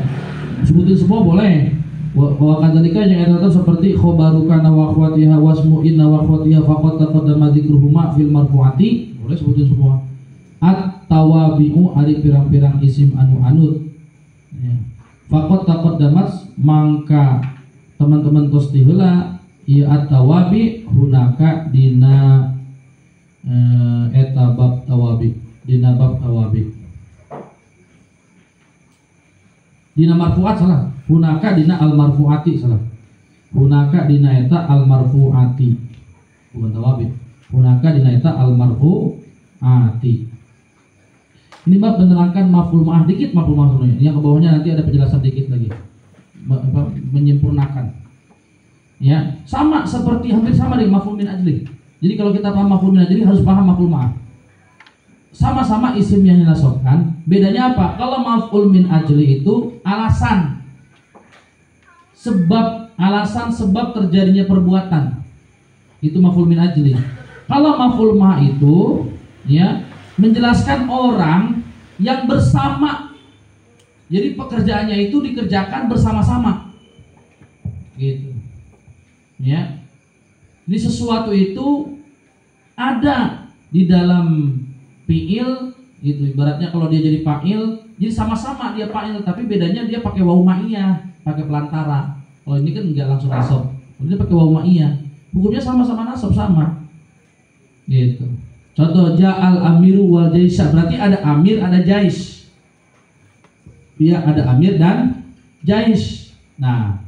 sebutin semua boleh. Wa kadzalika jeung tetap seperti khabaru kana wa akhwatiha wasmu inna wa akhwatiha faqad taqaddama dzikruhuma fil marfu'ati boleh sebutin semua. At-tawabi'u ari pirang-pirang isim anu anut ya. Faqad taqaddamat mangka teman-teman tos diheula ieu at-tawabi hunaka dina eta bab tawabi dina bab tawabi dina marfu'at salah hunaka dina al marfu'ati salah hunaka dina eta al marfu'ati bukan tawabi hunaka dina eta al marfu'ati. Ini bab menerangkan maf'ul ma'ah dikit maf'ul ma'ah yang ke bawahnya nanti ada penjelasan dikit lagi menyempurnakan. Ya, sama seperti hampir sama dengan maf'ul min ajli. Jadi kalau kita paham maf'ul min ajli harus paham maf'ul ma'ah. Sama-sama isim yang dinasobkan, bedanya apa? Kalau maf'ul min ajli itu alasan sebab terjadinya perbuatan. Itu maf'ul min ajli. Kalau maf'ul ma'ah itu ya menjelaskan orang yang bersama. Jadi pekerjaannya itu dikerjakan bersama-sama. Gitu. Ya, ini sesuatu itu ada di dalam fi'il gitu. Ibaratnya kalau dia jadi fa'il, jadi sama-sama dia fa'il, tapi bedanya dia pakai wawu ma'iyah, pakai pelantara. Kalau ini kan enggak langsung nasab, dia pakai wawu ma'iyah. Hukumnya sama-sama nasab sama. Gitu. Contoh ja'al amiru wal jaisha, berarti ada amir, ada jais. Iya, ada amir dan jais. Nah,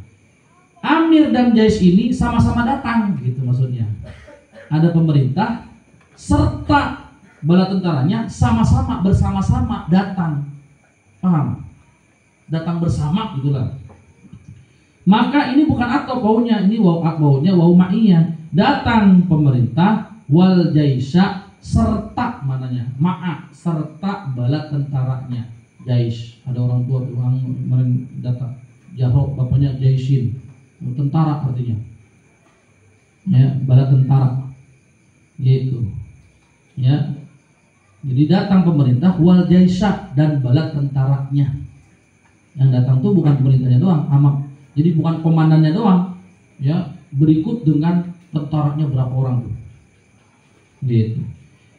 amir dan jais ini sama-sama datang gitu maksudnya. Ada pemerintah serta bala tentaranya sama-sama bersama-sama datang. Paham? Datang bersama gitulah. Maka ini bukan atau baunya, ini baunya wawu ma'iyah. Datang pemerintah wal jaisha serta mananya? Ma'a serta bala tentaranya. Jais. Ada orang tua orang kemarin datang. Jahro bapaknya jaisin. Tentara artinya ya bala tentara gitu ya. Jadi datang pemerintah wal jaisha dan bala tentaranya. Yang datang tuh bukan pemerintahnya doang jadi bukan komandannya doang ya, berikut dengan tentaranya berapa orang tuh gitu.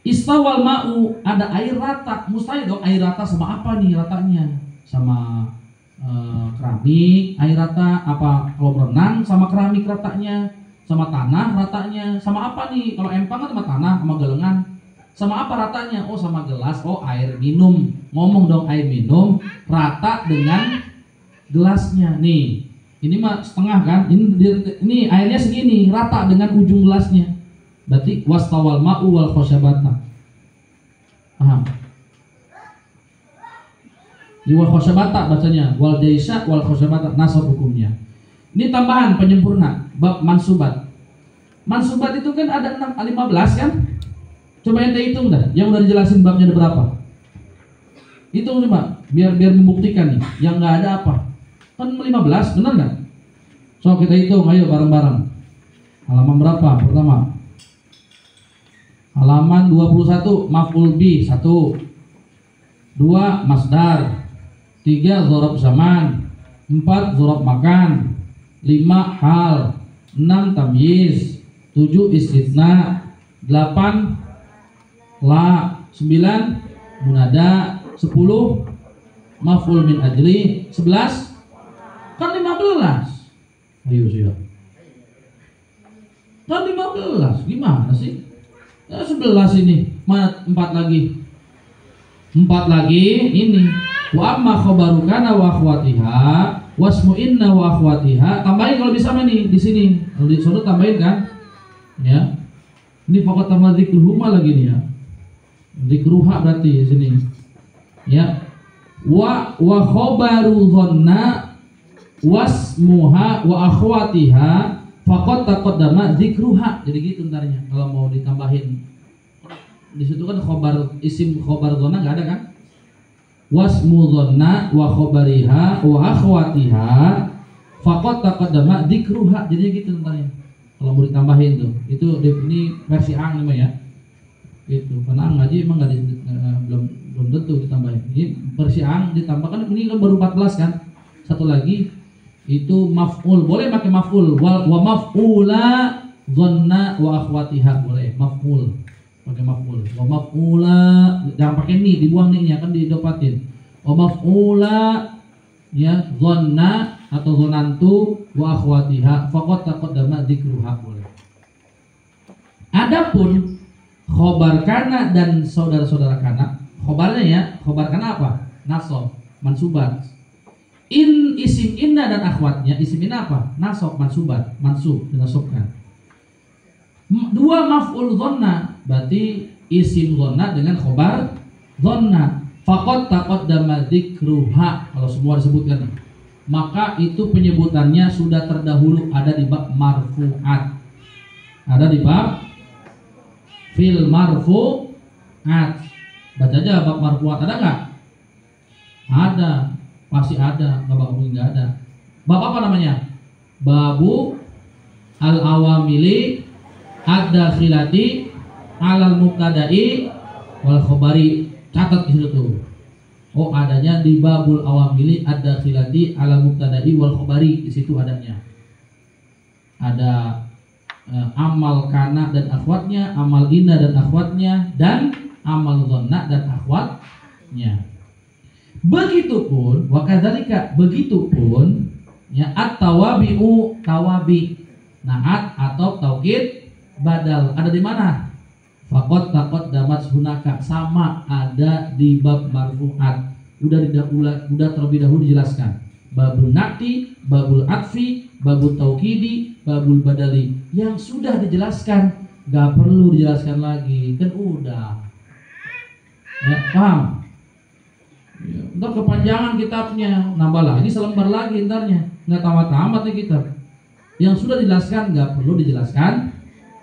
Istawal ma'u ada air rata, mustahil dong air rata sama apa nih ratanya? Sama keramik air rata apa? Kalau berenang sama keramik ratanya, sama tanah ratanya, sama apa nih? Kalau empang kan sama tanah sama gelengan, sama apa ratanya? Oh sama gelas, oh air minum. Ngomong dong air minum rata dengan gelasnya nih. Ini mah setengah kan? Ini airnya segini rata dengan ujung gelasnya. Berarti wastawal ma'u wal khashabata. Paham? Wal khosyabata bacanya, wal jaisa wal khosyabata nasab hukumnya. Ini tambahan penyempurna bab mansubat. Mansubat itu kan ada 15 kan? Coba ente hitung dah, yang udah dijelasin babnya ada berapa? Hitung coba, biar membuktikan nih, yang nggak ada apa? Kan 15, benar nggak? So kita hitung, ayo bareng-bareng. Halaman berapa? Pertama, halaman 21, maf'ul bi 1, 2 masdar, 3 dzaraf zaman, 4 dzaraf makan, 5 hal, 6 tamyiz, 7 istitsna, 8 la, 9 munada, 10 maf'ul min ajli, 11 kan 15. Ayo siap. Kan 15, gimana sih? Ya 11 ini, mana 4 lagi? 4 lagi ini. Wa amma khabaru kana wa akhwatiha wasmu inna wa akhwatiha. Tambahin kalau bisa nih di sini. Kalau di sono tambahin kan? Ya. Ini pokok tambah dzikruhuma lagi nih ya. Dzikruha berarti di sini. Ya. Wa khabaru dhanna wasmuha wa akhwatiha faqad taqaddama dzikruha. Jadi gitu ntarnya kalau mau ditambahin. Di situ kan khobar isim khobar dhanna enggak ada kan? Wasmu dhanna wa khabariha wa akhwatiha faqad taqaddama dzikruha. Jadi gitu ntarnya. Kalau mau ditambahin tuh. Itu ini versi A namanya ya. Itu karena ngaji emang belum tentu ditambahin. Ini versi A ditambahkan, ini kan baru 14 kan. Satu lagi itu maf'ul, boleh pakai maf'ul wa maf'ula dhanna wa akhwatiha, boleh maf'ul, pakai maf'ul wa maf'ula, jangan pakai ni, dibuang ni-nya kan didopatin. Wa maf'ula ya dhanna atau dhanantu wa akhwatiha faqad taqaddama dzikruha, boleh. Adapun khobar kana dan saudara-saudara kana, khobarnya ya, khobar kana apa? Nasab, mansubat. In isim inna dan akhwatnya, isim inna apa? Nasab, mansubat, mansub, dinasabkan. 2 maf'ul dhanna, berarti isim dhanna dengan khobar dhanna. Faqad taqaddama dzikruha, kalau semua disebutkan, maka itu penyebutannya sudah terdahulu ada di bab marfu'at. Ada di bab fil marfu'at. Baca aja bab marfu'at, ada enggak? Ada. Pasti ada, nggak bakal mungkin nggak ada. Bab apa namanya? Babu al-awamili ad-dakhilati alal mubtada'i wal khabari. Catat di situ tuh. Oh, adanya di babul awamili ad-dakhilati alal mubtada'i wal khabari. Di situ adanya. Ada amal kana dan akhwatnya, amal inna dan akhwatnya, dan amal dhanna dan akhwatnya. Begitupun wakadzalika, begitupun ya at-tawabi'u, tawabi, naat atau taukid badal ada di mana? Faqad taqaddamat hunaka, sama ada di bab marfu'at. Udah terlebih dahulu dijelaskan. Babul na'ti, babul atfi, babul taukidi, babul badali yang sudah dijelaskan, gak perlu dijelaskan lagi, kan udah. Ya, paham? Ya, ntar kepanjangan kitabnya, nambah lagi selembar lagi ntarnya, nggak tamat-tamat nih kitab. Yang sudah dijelaskan nggak perlu dijelaskan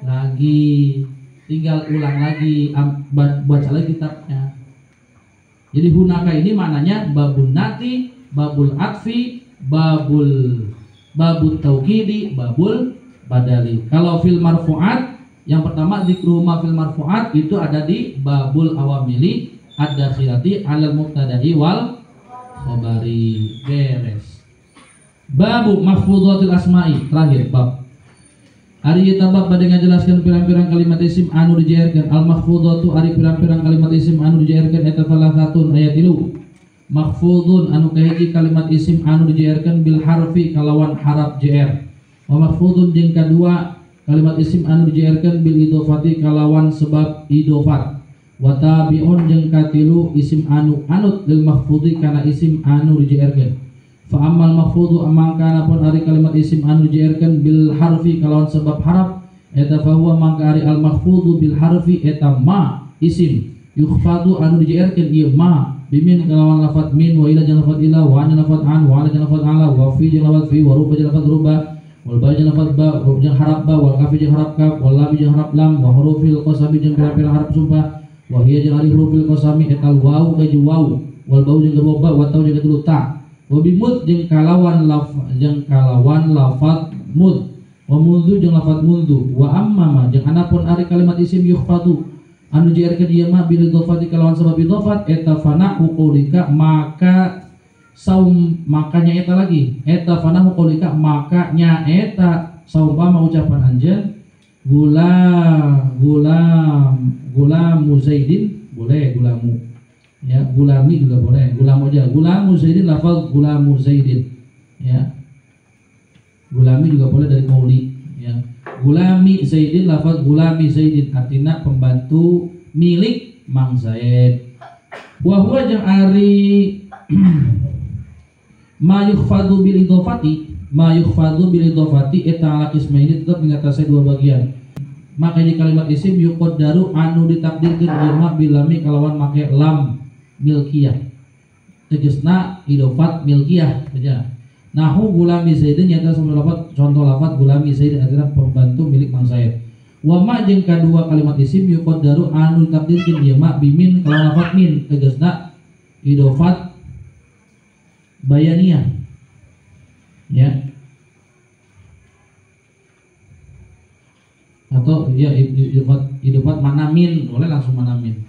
lagi, tinggal ulang lagi, baca lagi kitabnya. Jadi hunaka ini maknanya babul nati, babul atfi, babul taukidi, babul badali. Kalau fil marfu'at, yang pertama dzikru ma fil marfu'at itu ada di babul awamili ad-dakhilati 'alal mubtada'i wal khabari. Beres. Babu mahfudzatil asma'i, terakhir bab. Ari kita bab pada ngajelaskeun pirang-pirang kalimat isim anu dijairkeun. Al mahfudzatu ari pirang-pirang kalimat isim anu dijairkeun eta salasatun aya 3. Mahfudun anu kahiji kalimat isim anu dijairkeun bil harfi kalawan haraf jar. Wa mahfudun jeung kadua kalimat isim anu dijairkeun bil idhofati kalawan sebab idhofat. Wa tabi'un jeung katilu isim anu anut lil mahfudhi kana isim anu dijairkeun. Fa ammal mahfudhu amang kana pun ari kalimat isim anu dijairkeun bil harfi kalawan sebab haraf eta fa huwa mangka ari al mahfudhu bil harfi eta ma isim yukhfadu anu dijairkeun ieu ma bimin kalawan lafat min, wa ila jeung lafat ila, wa an jeung lafat an, wa ala jeung lafat ala, wa fi jeung lafat fi, wa ruba jeung lafat ruba, wal ba jeung lafat ba, wa jeung harap ba, wal kafi jeung harap kaf, wal lam jeung harap lam, wa hurufil qasami jeung pira-pira harap sumpah, wa hiya jeung ari hurufil qasami etal waw ka ju waw, wal bau jeung ba, wa tau jeung telu ta, wa bimut jeung kalawan lafat mud, wa mundu jeung lafat mundu, wa amma jeung anapun ari kalimat isim yukhfatu anu jiarkeun ieu mah bil idhofati kalawan sabab idhofat eta fana uqulika maka saum makanya eta lagi eta fana uqulika makanya eta saumpama ucapan anjeun gulamu Zaidin boleh, gulamu ya, gulami juga boleh, gulamu aja, gulamu Zaidin lafaz gulamu Zaidin ya, gulami juga boleh dari mauli ya, gulami Zaidin lafaz gulami Zaidin artinya pembantu milik Mang Zaid. Wa huwa jeung ari ma yukhfadu bil idhofati eta ala ismaini tetap mengatasi dua bagian. Maka di kalimat isim yuqaddaru anu ditakdirkeun jama bilami kalawan make lam milkiyah. Tegasna idhofat milkiyah saja. Nahu gulami Zaidin nyata sama lafaz contoh lafaz gulami Zaidin adalah pembantu milik Mang Zaid. Wa ma jeung kadua kalimat isim yuqaddaru anu ditakdirkeun ieu ma bimin kalawan lafaz min tegasna idhofat bayaniyah. Ya. Atau ya idhofat manamin, boleh langsung manamin.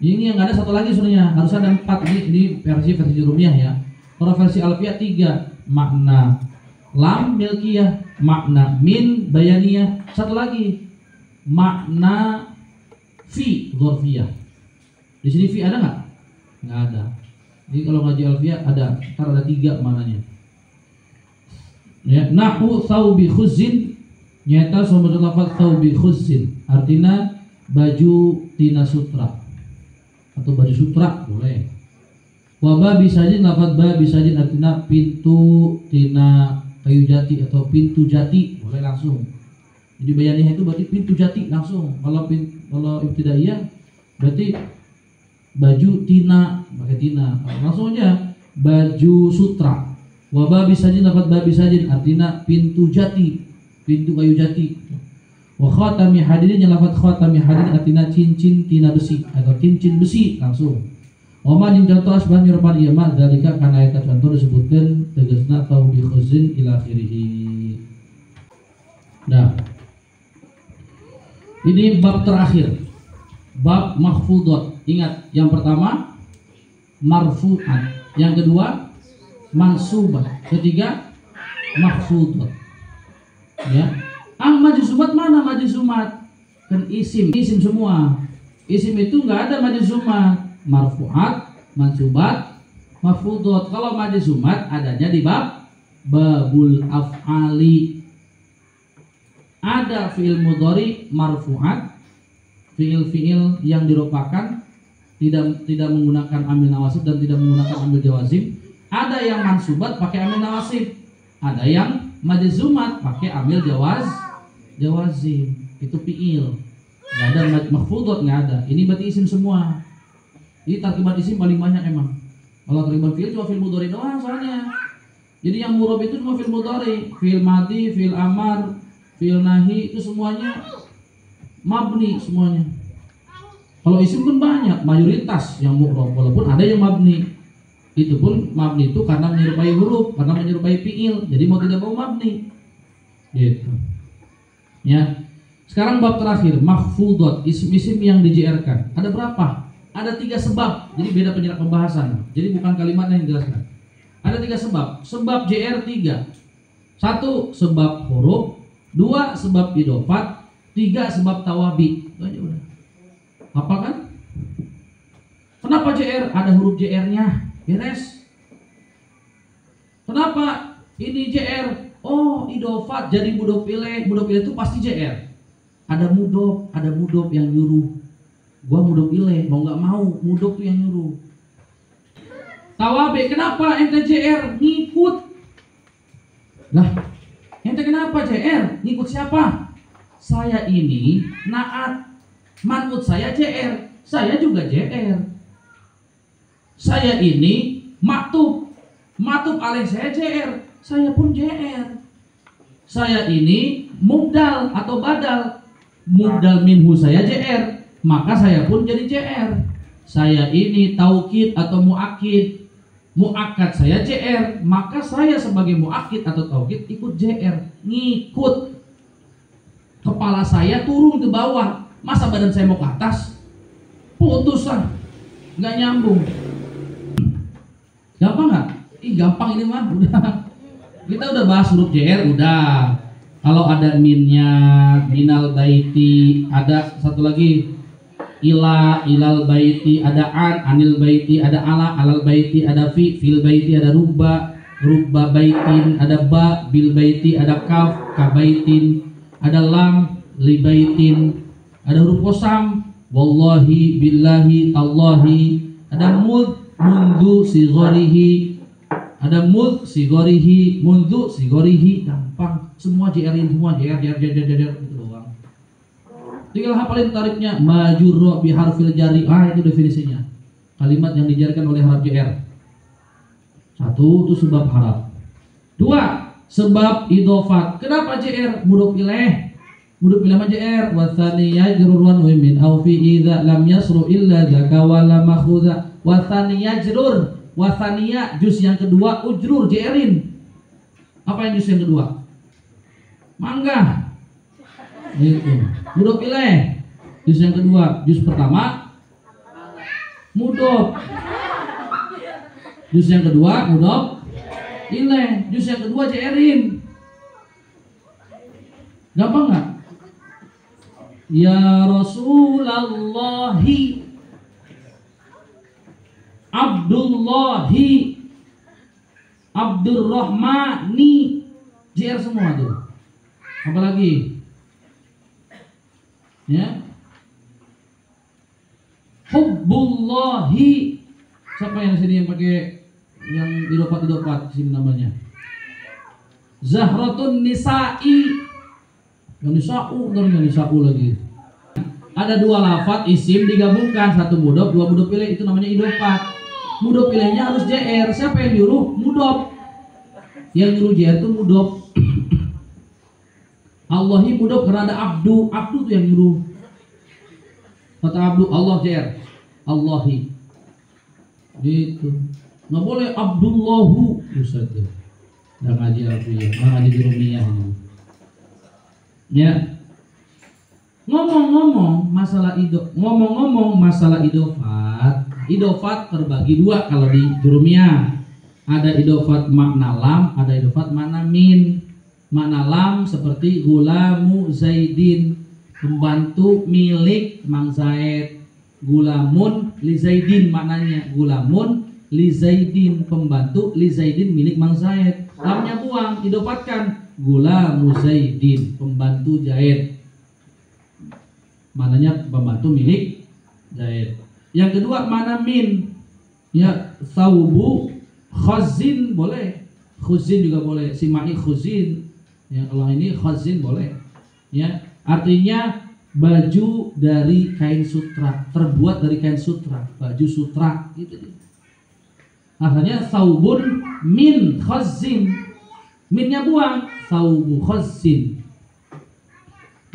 Ini yang ada satu lagi sebenarnya, harus ada 4 ini versi Jurumiyah ya. Kalau versi Alfiyah 3, makna lam milkiyah, makna min bayaniyah, satu lagi makna fi dzarfiyah. Di sini fi ada nggak? Nggak ada. Jadi kalau ngaji Alfiyah ada, ntar ada 3 maknanya. Ya, nahu thawbi khuzzin nyata sumber lafaz thawbi khuzzin artinya baju tina sutra atau baju sutra boleh. Wa babi sajin lafaz babi sajin artinya pintu tina kayu jati atau pintu jati boleh langsung. Jadi bayannya itu berarti pintu jati langsung. Kalau ibtidaiyah berarti baju tina pakai tina langsung aja baju sutra. Wa babi sajin lafaz babi sajin artinya pintu jati, pintu kayu jati. Wa khatami hadirin lafaz khatami hadirin artinya cincin tina besi atau cincin besi langsung. Wa ma jeung contoh asban nyurupan ieu mah dalika kana eta contoh disebutkeun tegasna thawbi khuzzin ila akhirih. Nah. Ini bab terakhir. Bab mahfudhat. Ingat, yang pertama marfu'at, yang kedua mansubat, ketiga mahfudhat. Ya. Majzumat mana majzumat? Kan isim semua. Isim itu enggak ada majzumat. Marfu'at, mansubat, mahfudhat. Kalau majzumat adanya di bab babul af'ali. Ada fi'il mudhari marfu'at, fi'il yang diropakan tidak menggunakan amil nawasib dan tidak menggunakan amil jawazim. Ada yang mansubat pakai amil nawasib, ada yang majzumat pakai amil jawazim. Itu fi'il. Enggak ada mahfudhat, enggak ada. Ini berarti isim semua. Ini tarkibat isim paling banyak emang. Kalau tarkibat fi'il cuma fi'il mudhari doang soalnya. Jadi yang murab itu cuma fi'il mudhari, fi'il madhi, fi'il amar, fi'il nahi itu semuanya mabni semuanya. Kalau isim pun banyak, mayoritas yang mu'rab, walaupun ada yang mabni. Itu pun mabni itu karena menyerupai huruf, karena menyerupai fi'il. Jadi mau tidak mau mabni. Gitu. Ya. Sekarang bab terakhir, mahfudhat, isim-isim yang di-JR-kan. Ada berapa? Ada 3 sebab. Jadi beda pembahasan. Jadi bukan kalimatnya yang dijelaskan. Ada 3 sebab. Sebab JR 3. 1 sebab huruf, 2 sebab idhofat, 3 sebab tawabi. Itu aja udah. Apa kan? Kenapa JR? Ada huruf JR-nya. Beres. Kenapa ini JR? Oh, idhofat jadi mudhof ilaih. Mudhof ilaih itu pasti JR. Ada mudhof yang nyuruh. Gua mudhof ilaih, mau nggak mau mudhof tuh yang nyuruh. Tawabi, kenapa ente JR? Ngikut. Lah, ente kenapa JR? Ngikut siapa? Saya ini naat. Manut saya JR. Saya juga JR. Saya ini maktub alaih saya JR, saya pun JR. Saya ini mubdal atau badal, mubdal minhu saya JR, maka saya pun jadi JR. Saya ini taukid atau muakid, muakkad saya JR, maka saya sebagai muakkid atau taukid ikut JR, ngikut. Kepala saya turun ke bawah, masa badan saya mau ke atas? Putus lah, nggak nyambung. Gampang nggak? Ih gampang ini mah, udah. Kita udah bahas huruf JR, udah. Kalau ada minnya, minal baiti, ada satu lagi ilal baiti, ada anil baiti, ada alal baiti, ada fil baiti, ada rubba baitin, ada ba bil baiti, ada kaf kabaitin, ada lam li baitin, ada huruf qasam wallahi billahi tallahi, ada mundu sigorihi, ada sigorihi, mundu sigorihi. Gampang, semua JR-in, semua JR itu doang. Tinggal hafalin tarifnya. Majurro biharfil jari, itu definisinya. Kalimat yang dijarkan oleh harf JR. Satu, itu sebab haraf. Dua, sebab idhofat. Kenapa JR? Mudhof ilaih. Mudhof ilaih JR. Wathaniya jururwan min au fi idza lam yasru illa dzaka wa lam makhudha. Wathaniya jurur. Wathaniya juz yang kedua ujrur JR-in. Apa yang juz yang kedua? Mangga. Itu. Mudhof ilaih. Juz yang kedua, juz pertama mudhof. Juz yang kedua mudhof ilaih. Juz yang kedua JR-in. Gampang nggak? Ya Rasulallahi Abdullahi Abdurrahmani, JR semua tuh. Apalagi? Ya. Hubbullahi. Siapa yang sini yang pakai yang idopat sini namanya? Zahratun nisa'i. Yang nisa'u lagi. Ada dua lafaz isim digabungkan, satu mudhof, dua mudhof ilaih, itu namanya idopat. Mudhof ilaihnya harus JR. Siapa yang nyuruh? Mudhof. Yang nyuruh JR itu mudhof. Allahi mudhof karena ada abdu. Abdu itu yang nyuruh. Kata abdu, Allah JR. Allahi. Gitu. Nggak boleh Abdullahu. Ustaz tuh. Nggak ngaji Alfiyah, nggak ngaji Jurumiyah. Ya. Ngomong-ngomong masalah idofat. Idofat terbagi dua kalau di Jurumiyah. Ada idofat makna lam, ada idofat makna min. Makna lam seperti gulamu Zaidin, pembantu milik Mang Zaid. Gulamun li Zaidin, maknanya gulamun li Zaidin, pembantu li Zaidin milik Mang Zaid. Lamnya buang, idofatkan gulamu Zaidin, pembantu Zaid. Maknanya pembantu milik Zaid. Yang kedua mana min, ya saubu khazin boleh, khuzin juga boleh, simai khuzin. Ya kalau ini khazin boleh. Ya artinya baju dari kain sutra, terbuat dari kain sutra, baju sutra gitu. Akhirnya saubun min khazin, minnya buang, saubu khazin.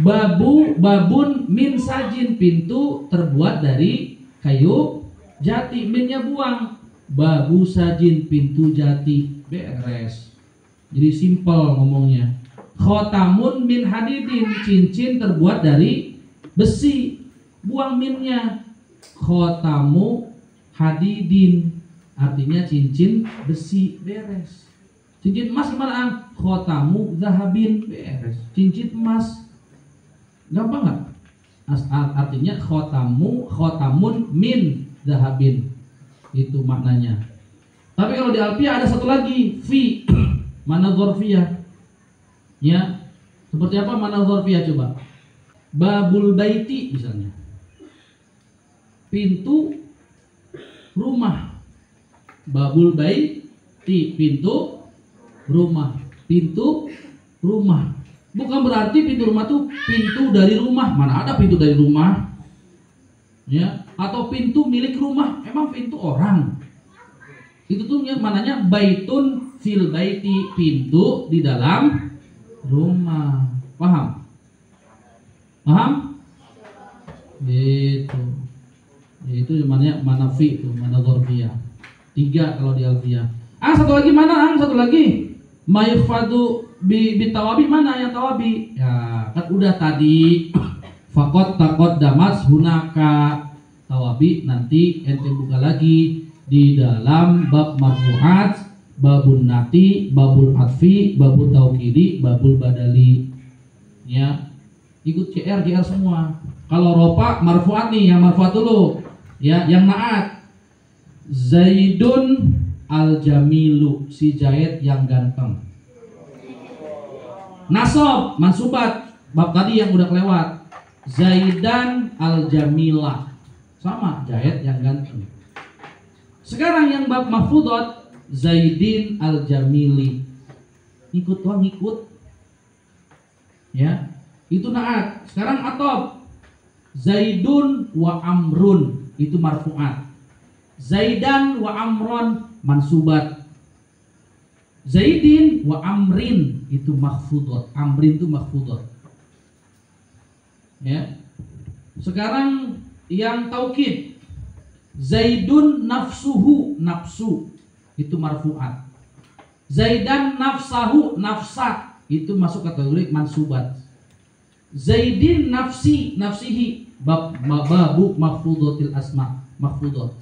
Babun min sajin, pintu terbuat dari kayu jati, minnya buang, babu sajin, pintu jati. Beres. Jadi simpel ngomongnya. Khotamun min hadidin, cincin terbuat dari besi, buang minnya. Khotamu hadidin, artinya cincin besi. Beres. Cincin emas gimana? Khotamu zahabin. Beres. Cincin emas. Gampang nggak? Artinya khotamun min zahabin, itu maknanya. Tapi kalau di Alfiyah ada satu lagi, fi, mana dzarfiyah. Ya, seperti apa mana dzarfiyah coba? Babul baiti misalnya, pintu rumah. Babul baiti, pintu rumah. Pintu rumah. Bukan berarti pintu rumah tuh pintu dari rumah. Mana ada pintu dari rumah? Ya, atau pintu milik rumah. Emang pintu orang? Itu tuh mananya baitun fil baiti, pintu di dalam rumah. Paham? Paham? Itu. Itu namanya mana fi itu, mana dzarfiyah. 3 kalau di alfiyah. Satu lagi mana? Satu lagi. Mayfadu bitawabi, mana yang tawabi? Ya, kan udah tadi. Fakot takot damas hunaka. Tawabi nanti ente buka lagi di dalam bab marfu'at, babun nati, babul atfi, babul taukidi, babul badali. Ya, ikut CR semua. Kalau ropa marfu'at nih, yang marfu'at dulu. Ya, yang naat. Zaidun al-jamilu, si Zaid yang ganteng. Nasab, mansubat, bab tadi yang udah kelewat. Zaidan al-jamilah, sama Zaid yang ganteng. Sekarang yang bab mahfudot, Zaidin al-jamili. Ikut doang, ikut. Ya, itu naat. Sekarang atob. Zaidun wa amrun, itu marfu'at. Zaidan wa amron, mansubat. Zaidin wa amrin, itu mahfudot. Amrin itu mahfudot. Ya. Sekarang yang taukid. Zaidun nafsuhu, nafsu, itu marfu'at. Zaidan nafsahu, nafsa, itu masuk kategori mansubat. Zaidin nafsi, nafsihi, babu mahfudotil asma, mahfudot.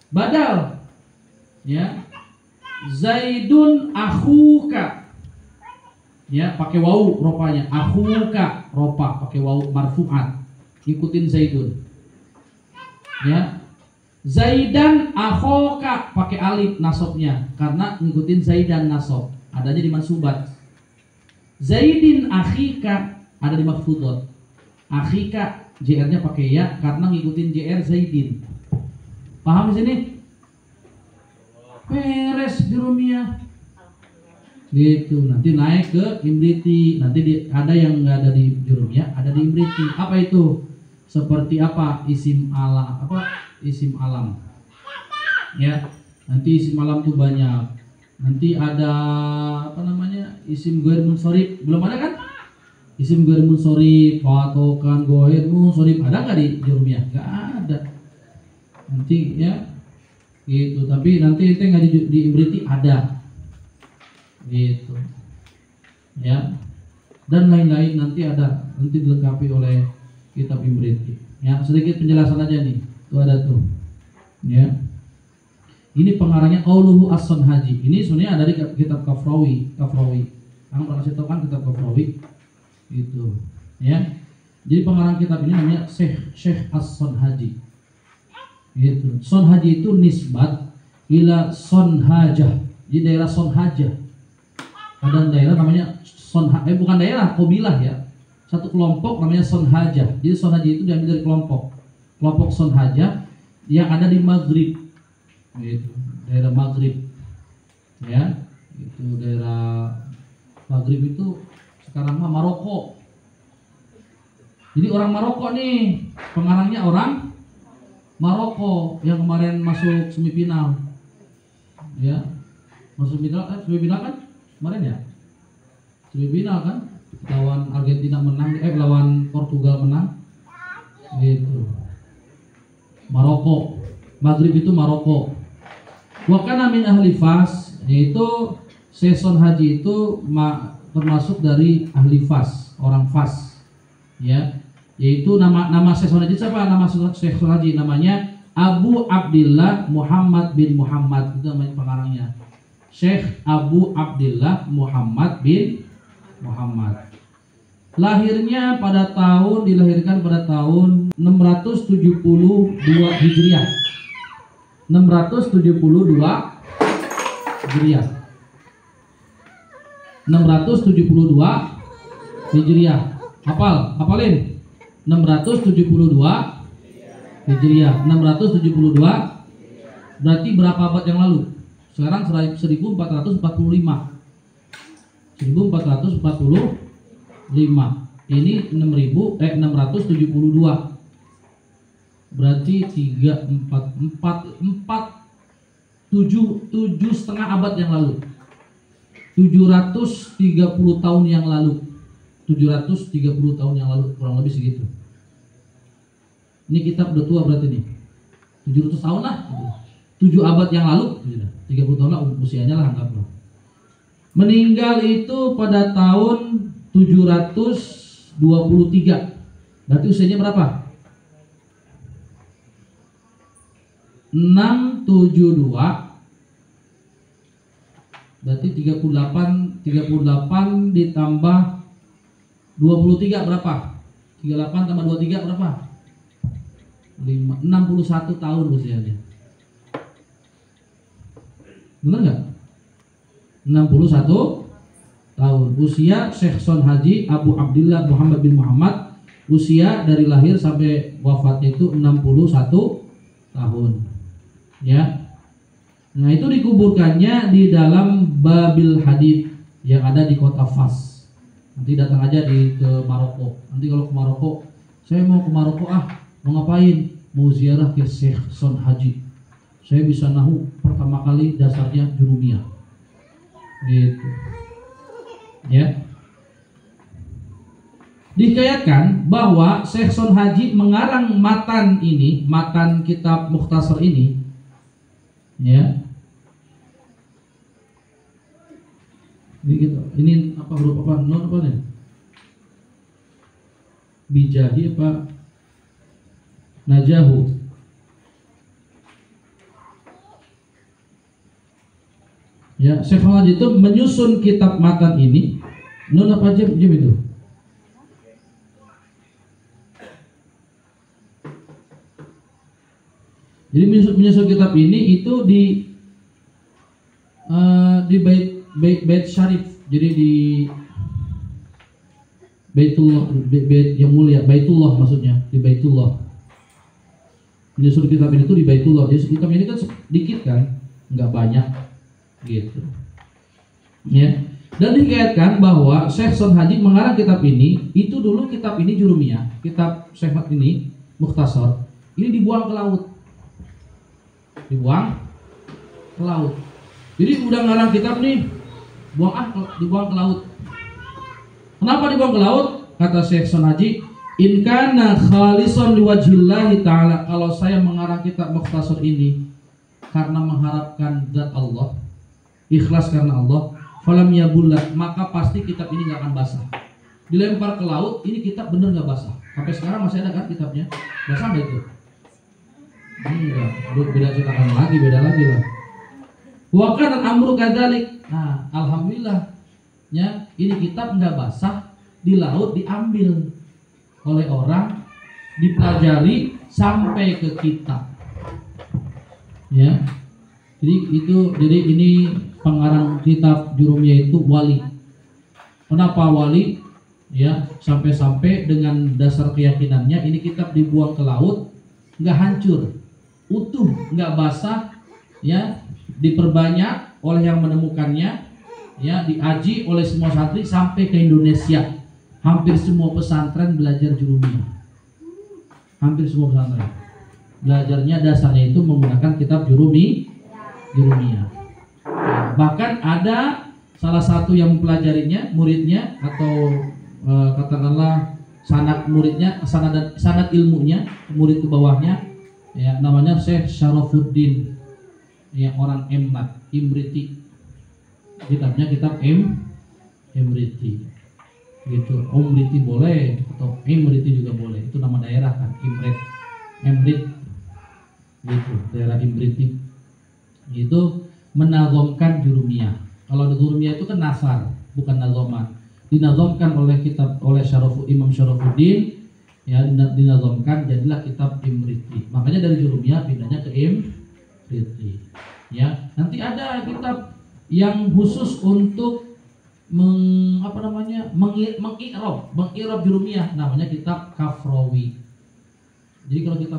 Badal, ya. Zaidun akhuka, ya, pakai wawu ropanya. Akhuka, ropa pakai wawu marfu'at. Ikutin Zaidun. Ya. Zaidan akhoka pakai alif nasabnya karena ngikutin Zaidan nasab. Adanya di mansubat. Zaidin akhika ada di mahfudot. Akhika JR-nya pakai ya karena ngikutin JR Zaidin. Paham di sini? Beres di Rumiyah. Gitu. Nanti naik ke Imriti. Nanti ada yang nggak ada di Rumiyah, ada di Imriti. Apa itu? Seperti apa? Isim alam. Apa? Isim alam. Ya. Nanti isim alam tuh banyak. Nanti ada apa namanya? Isim ghair munsharif. Belum ada kan? Isim ghair munsharif, patokan ghair munsharif. Ada nggak di Rumiyah? Nggak ada. Nanti ya gitu, tapi nanti itu nggak di Imriti ada gitu ya, dan lain-lain nanti ada, nanti dilengkapi oleh kitab Imriti ya. Sedikit penjelasan aja nih, tuh ada tuh ya. Ini pengarangnya qauluhu as-Sanhaji. Ini sebenarnya ada di kitab Kafrawi. Kamu pernah kasih tahu kan kitab Kafrawi gitu ya. Jadi pengarang kitab ini namanya Syekh as-Sanhaji gitu. Sonhaji itu nisbat ila Sonhajah. Di daerah Sonhajah ada daerah namanya bukan daerah, qabilah ya. Satu kelompok namanya Sonhajah. Jadi Sonhajah itu diambil dari kelompok Sonhajah yang ada di Maghrib gitu. Daerah Maghrib ya. Itu daerah Maghrib itu sekarang mah Maroko. Jadi orang Maroko nih, pengarangnya orang Maroko yang kemarin masuk semifinal, ya, masuk semifinal kan kemarin ya, semifinal kan, lawan Argentina menang, lawan Portugal menang, gitu. Maroko, Maghrib itu Maroko. Wakana min ahli Fas, yaitu Seson Haji itu termasuk dari ahli Fas, orang Fas, ya. Yaitu nama Syekh Haji siapa? Nama Syekh Haji namanya Abu Abdillah Muhammad bin Muhammad, itu namanya pengarangnya. Syekh Abu Abdillah Muhammad bin Muhammad. Dilahirkan pada tahun 672 Hijriah. 672 Hijriah. 672 Hijriah. Hafalin. 672 Hijriah. 672 berarti berapa abad yang lalu? Sekarang 1445. 1445. Ini 672. Berarti 4 tujuh setengah abad yang lalu, 730 tahun yang lalu, 730 tahun yang lalu, kurang lebih segitu. Ini kitab udah tua berarti nih, 700 tahun lah, 7 abad yang lalu, 30 tahun lah usianya lah, anggaplah. Meninggal itu pada tahun 723. Berarti usianya berapa? 672. Berarti 38 ditambah 23 berapa? 38 tambah 23 berapa? 61 tahun usianya. Benar nggak? 61 tahun. Usia Syekh Son Haji Abu Abdillah Muhammad bin Muhammad, usia dari lahir sampai wafatnya itu 61 tahun. Ya. Nah, itu dikuburkannya di dalam Babil Hadid yang ada di kota Fas. Nanti datang aja ke Maroko. Nanti kalau ke Maroko, saya mau ke Maroko mau ngapain? Mau ziarah ke Syekh Son Haji. Saya bisa nahu pertama kali dasarnya Jurumiyah. Gitu. Ya. Dikayatkan bahwa Syekh Son Haji mengarang matan kitab Mukhtasar ini, ya. Ini gitu. Ini apa huruf apa? Non apa nih? Bijahi apa? Najahu. Ya, Syekh Son Haji itu menyusun kitab matan ini. Non apa aja itu? Jadi menyusun kitab ini itu di Bait Syarif. Jadi di Baitullah, Bait yang mulia, Baitullah maksudnya, di Baitullah. Menyusun kitab ini tuh di Baitullah. Jadi kitab ini kan sedikit kan, nggak banyak gitu. Ya. Dan dikaitkan bahwa Syekh Son Haji mengarang kitab ini, itu dulu kitab ini Jurumiyah, kitab Syekh ini Mukhtasar, ini dibuang ke laut. Dibuang ke laut. Jadi udah ngarang kitab nih, dibuang ke laut. Kenapa dibuang ke laut? Kata Syekh Son Haji, in kana khalisan liwajhillahi ta'ala, kalau saya mengarang kitab Mukhtasar ini karena mengharapkan zat Allah, ikhlas karena Allah, falam yabullah, maka pasti kitab ini nggak akan basah. Dilempar ke laut, ini kitab bener nggak basah. Sampai sekarang masih ada kan kitabnya? Basah nggak itu? Enggak, beda cetakan lagi, beda lagi lah. Wa kana amru kadzalik. Nah, alhamdulillah, ya, ini kitab nggak basah di laut, diambil oleh orang, dipelajari sampai ke kita. Ya. Jadi ini pengarang kitab Jurumiyah itu wali. Kenapa wali? Ya, sampai-sampai dengan dasar keyakinannya ini kitab dibuang ke laut, nggak hancur, utuh, nggak basah, ya, diperbanyak oleh yang menemukannya, ya, diaji oleh semua santri sampai ke Indonesia. Hampir semua pesantren belajar Jurumiyah. Hampir semua pesantren belajarnya dasarnya itu menggunakan kitab Jurumiyah. Bahkan ada salah satu yang mempelajarinya, muridnya atau katakanlah sanad muridnya, sanad ilmunya, murid ke bawahnya, ya, namanya Syekh Syarafuddin, ya, orang Imriti. Kitabnya kitab Imriti. Gitu. Umriti boleh atau Imriti juga boleh. Itu nama daerah kan, Imrit. Gitu, daerah Imriti. Itu menazomkan Jurumiyah. Kalau Jurumiyah itu kan nasar, bukan nazoman. Dinazomkan oleh Imam Syarafuddin, ya, dinazomkan jadilah kitab Imriti. Makanya dari Jurumiyah pindahnya ke Imriti. Ya, nanti ada kitab yang khusus untuk mengi'rab Jurumiyah, namanya kitab Kafrawi. Jadi kalau kita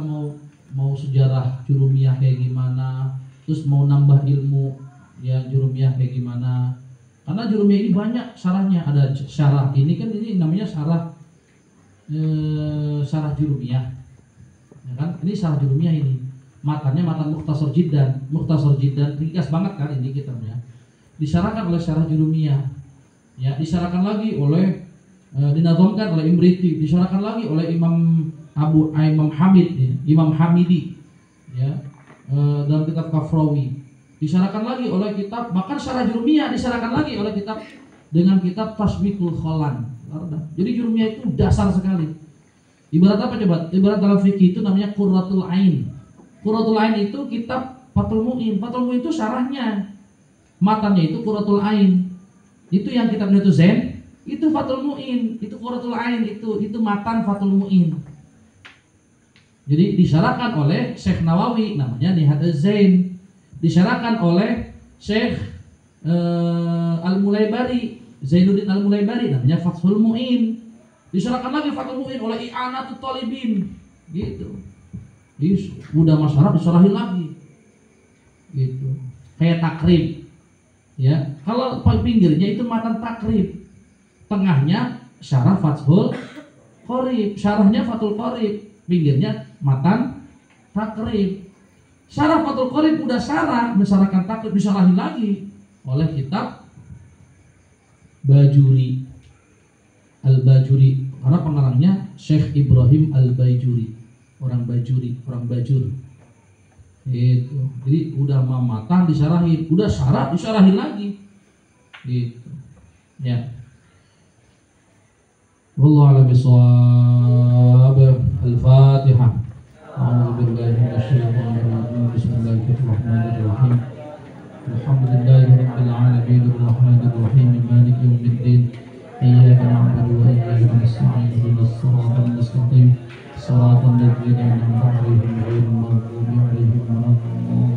mau sejarah Jurumiyah kayak gimana, terus mau nambah ilmu ya Jurumiyah kayak gimana, karena Jurumiyah ini banyak syarahnya. Ada syarah ini kan, ini namanya syarah Jurumiyah, ya kan, ini syarah Jurumiyah ini. Matanya matan Mukhtasar Jiddan, ringkas banget kan ini kitabnya. Disyarahkan oleh Syarah Jurumiyah, ya, disyarahkan lagi oleh dinazamkan oleh Imriti, disyarahkan lagi oleh Imam Hamid, ya, Imam Hamidi, ya, dalam kitab Kafrawi, disyarahkan lagi oleh kitab, bahkan Syarah Jurumiyah disyarahkan lagi oleh kitab dengan kitab Tasbihul Kholan. Jadi Jurumiyah itu dasar sekali. Ibarat apa coba? Ibarat dalam fikih itu namanya Qurratul Ain. Qurratul Ain itu kitab Fathul Mu'in. Fathul Mu'in itu syarahnya, matanya itu Qurratul Ain. Itu yang kitabnya itu Zain, itu Fathul Mu'in, itu Qurratul Ain, itu matan Fathul Mu'in. Jadi disyarahkan oleh Syekh Nawawi, namanya Nihad Az-Zain. Disyarahkan oleh Syekh Al-Mulaybari, Zainuddin Al-Mulaybari, namanya Fathul Mu'in. Disyarahkan lagi Fathul Mu'in oleh I'anatut Talibin, gitu. Jadi udah masyarakat disyarahin lagi, gitu. Kayak takrib, ya. Kalau pinggirnya itu matan takrib, tengahnya syarah Fathul Qorib, syarahnya Fathul Qorib, pinggirnya matan takrib. Syarah Fathul Qorib udah syarah, mensyarahkan takrib, disyarahin lagi oleh kitab Bajuri, Al-Bajuri, karena pengarangnya Syekh Ibrahim Al-Bajuri, orang Bajuri, orang Bajur. Gitu. Jadi udah matan disyarahin, udah syarah disyarahin lagi. Gitu. Ya. Wallahu a'lam bishawab. Al-Fatihah. A'udzu billahi minasyaitonir rajim. Bismillahirrahmanirrahim. Alhamdulillahirabbil alamin arrahmanir rahim maliki yaumiddin. Iyyaka na'budu wa iyyaka nasta'in. Ihdinas siratal mustaqim. Shiratal ladzina an'amta 'alaihim ghairil maghdubi 'alaihim waladdallin.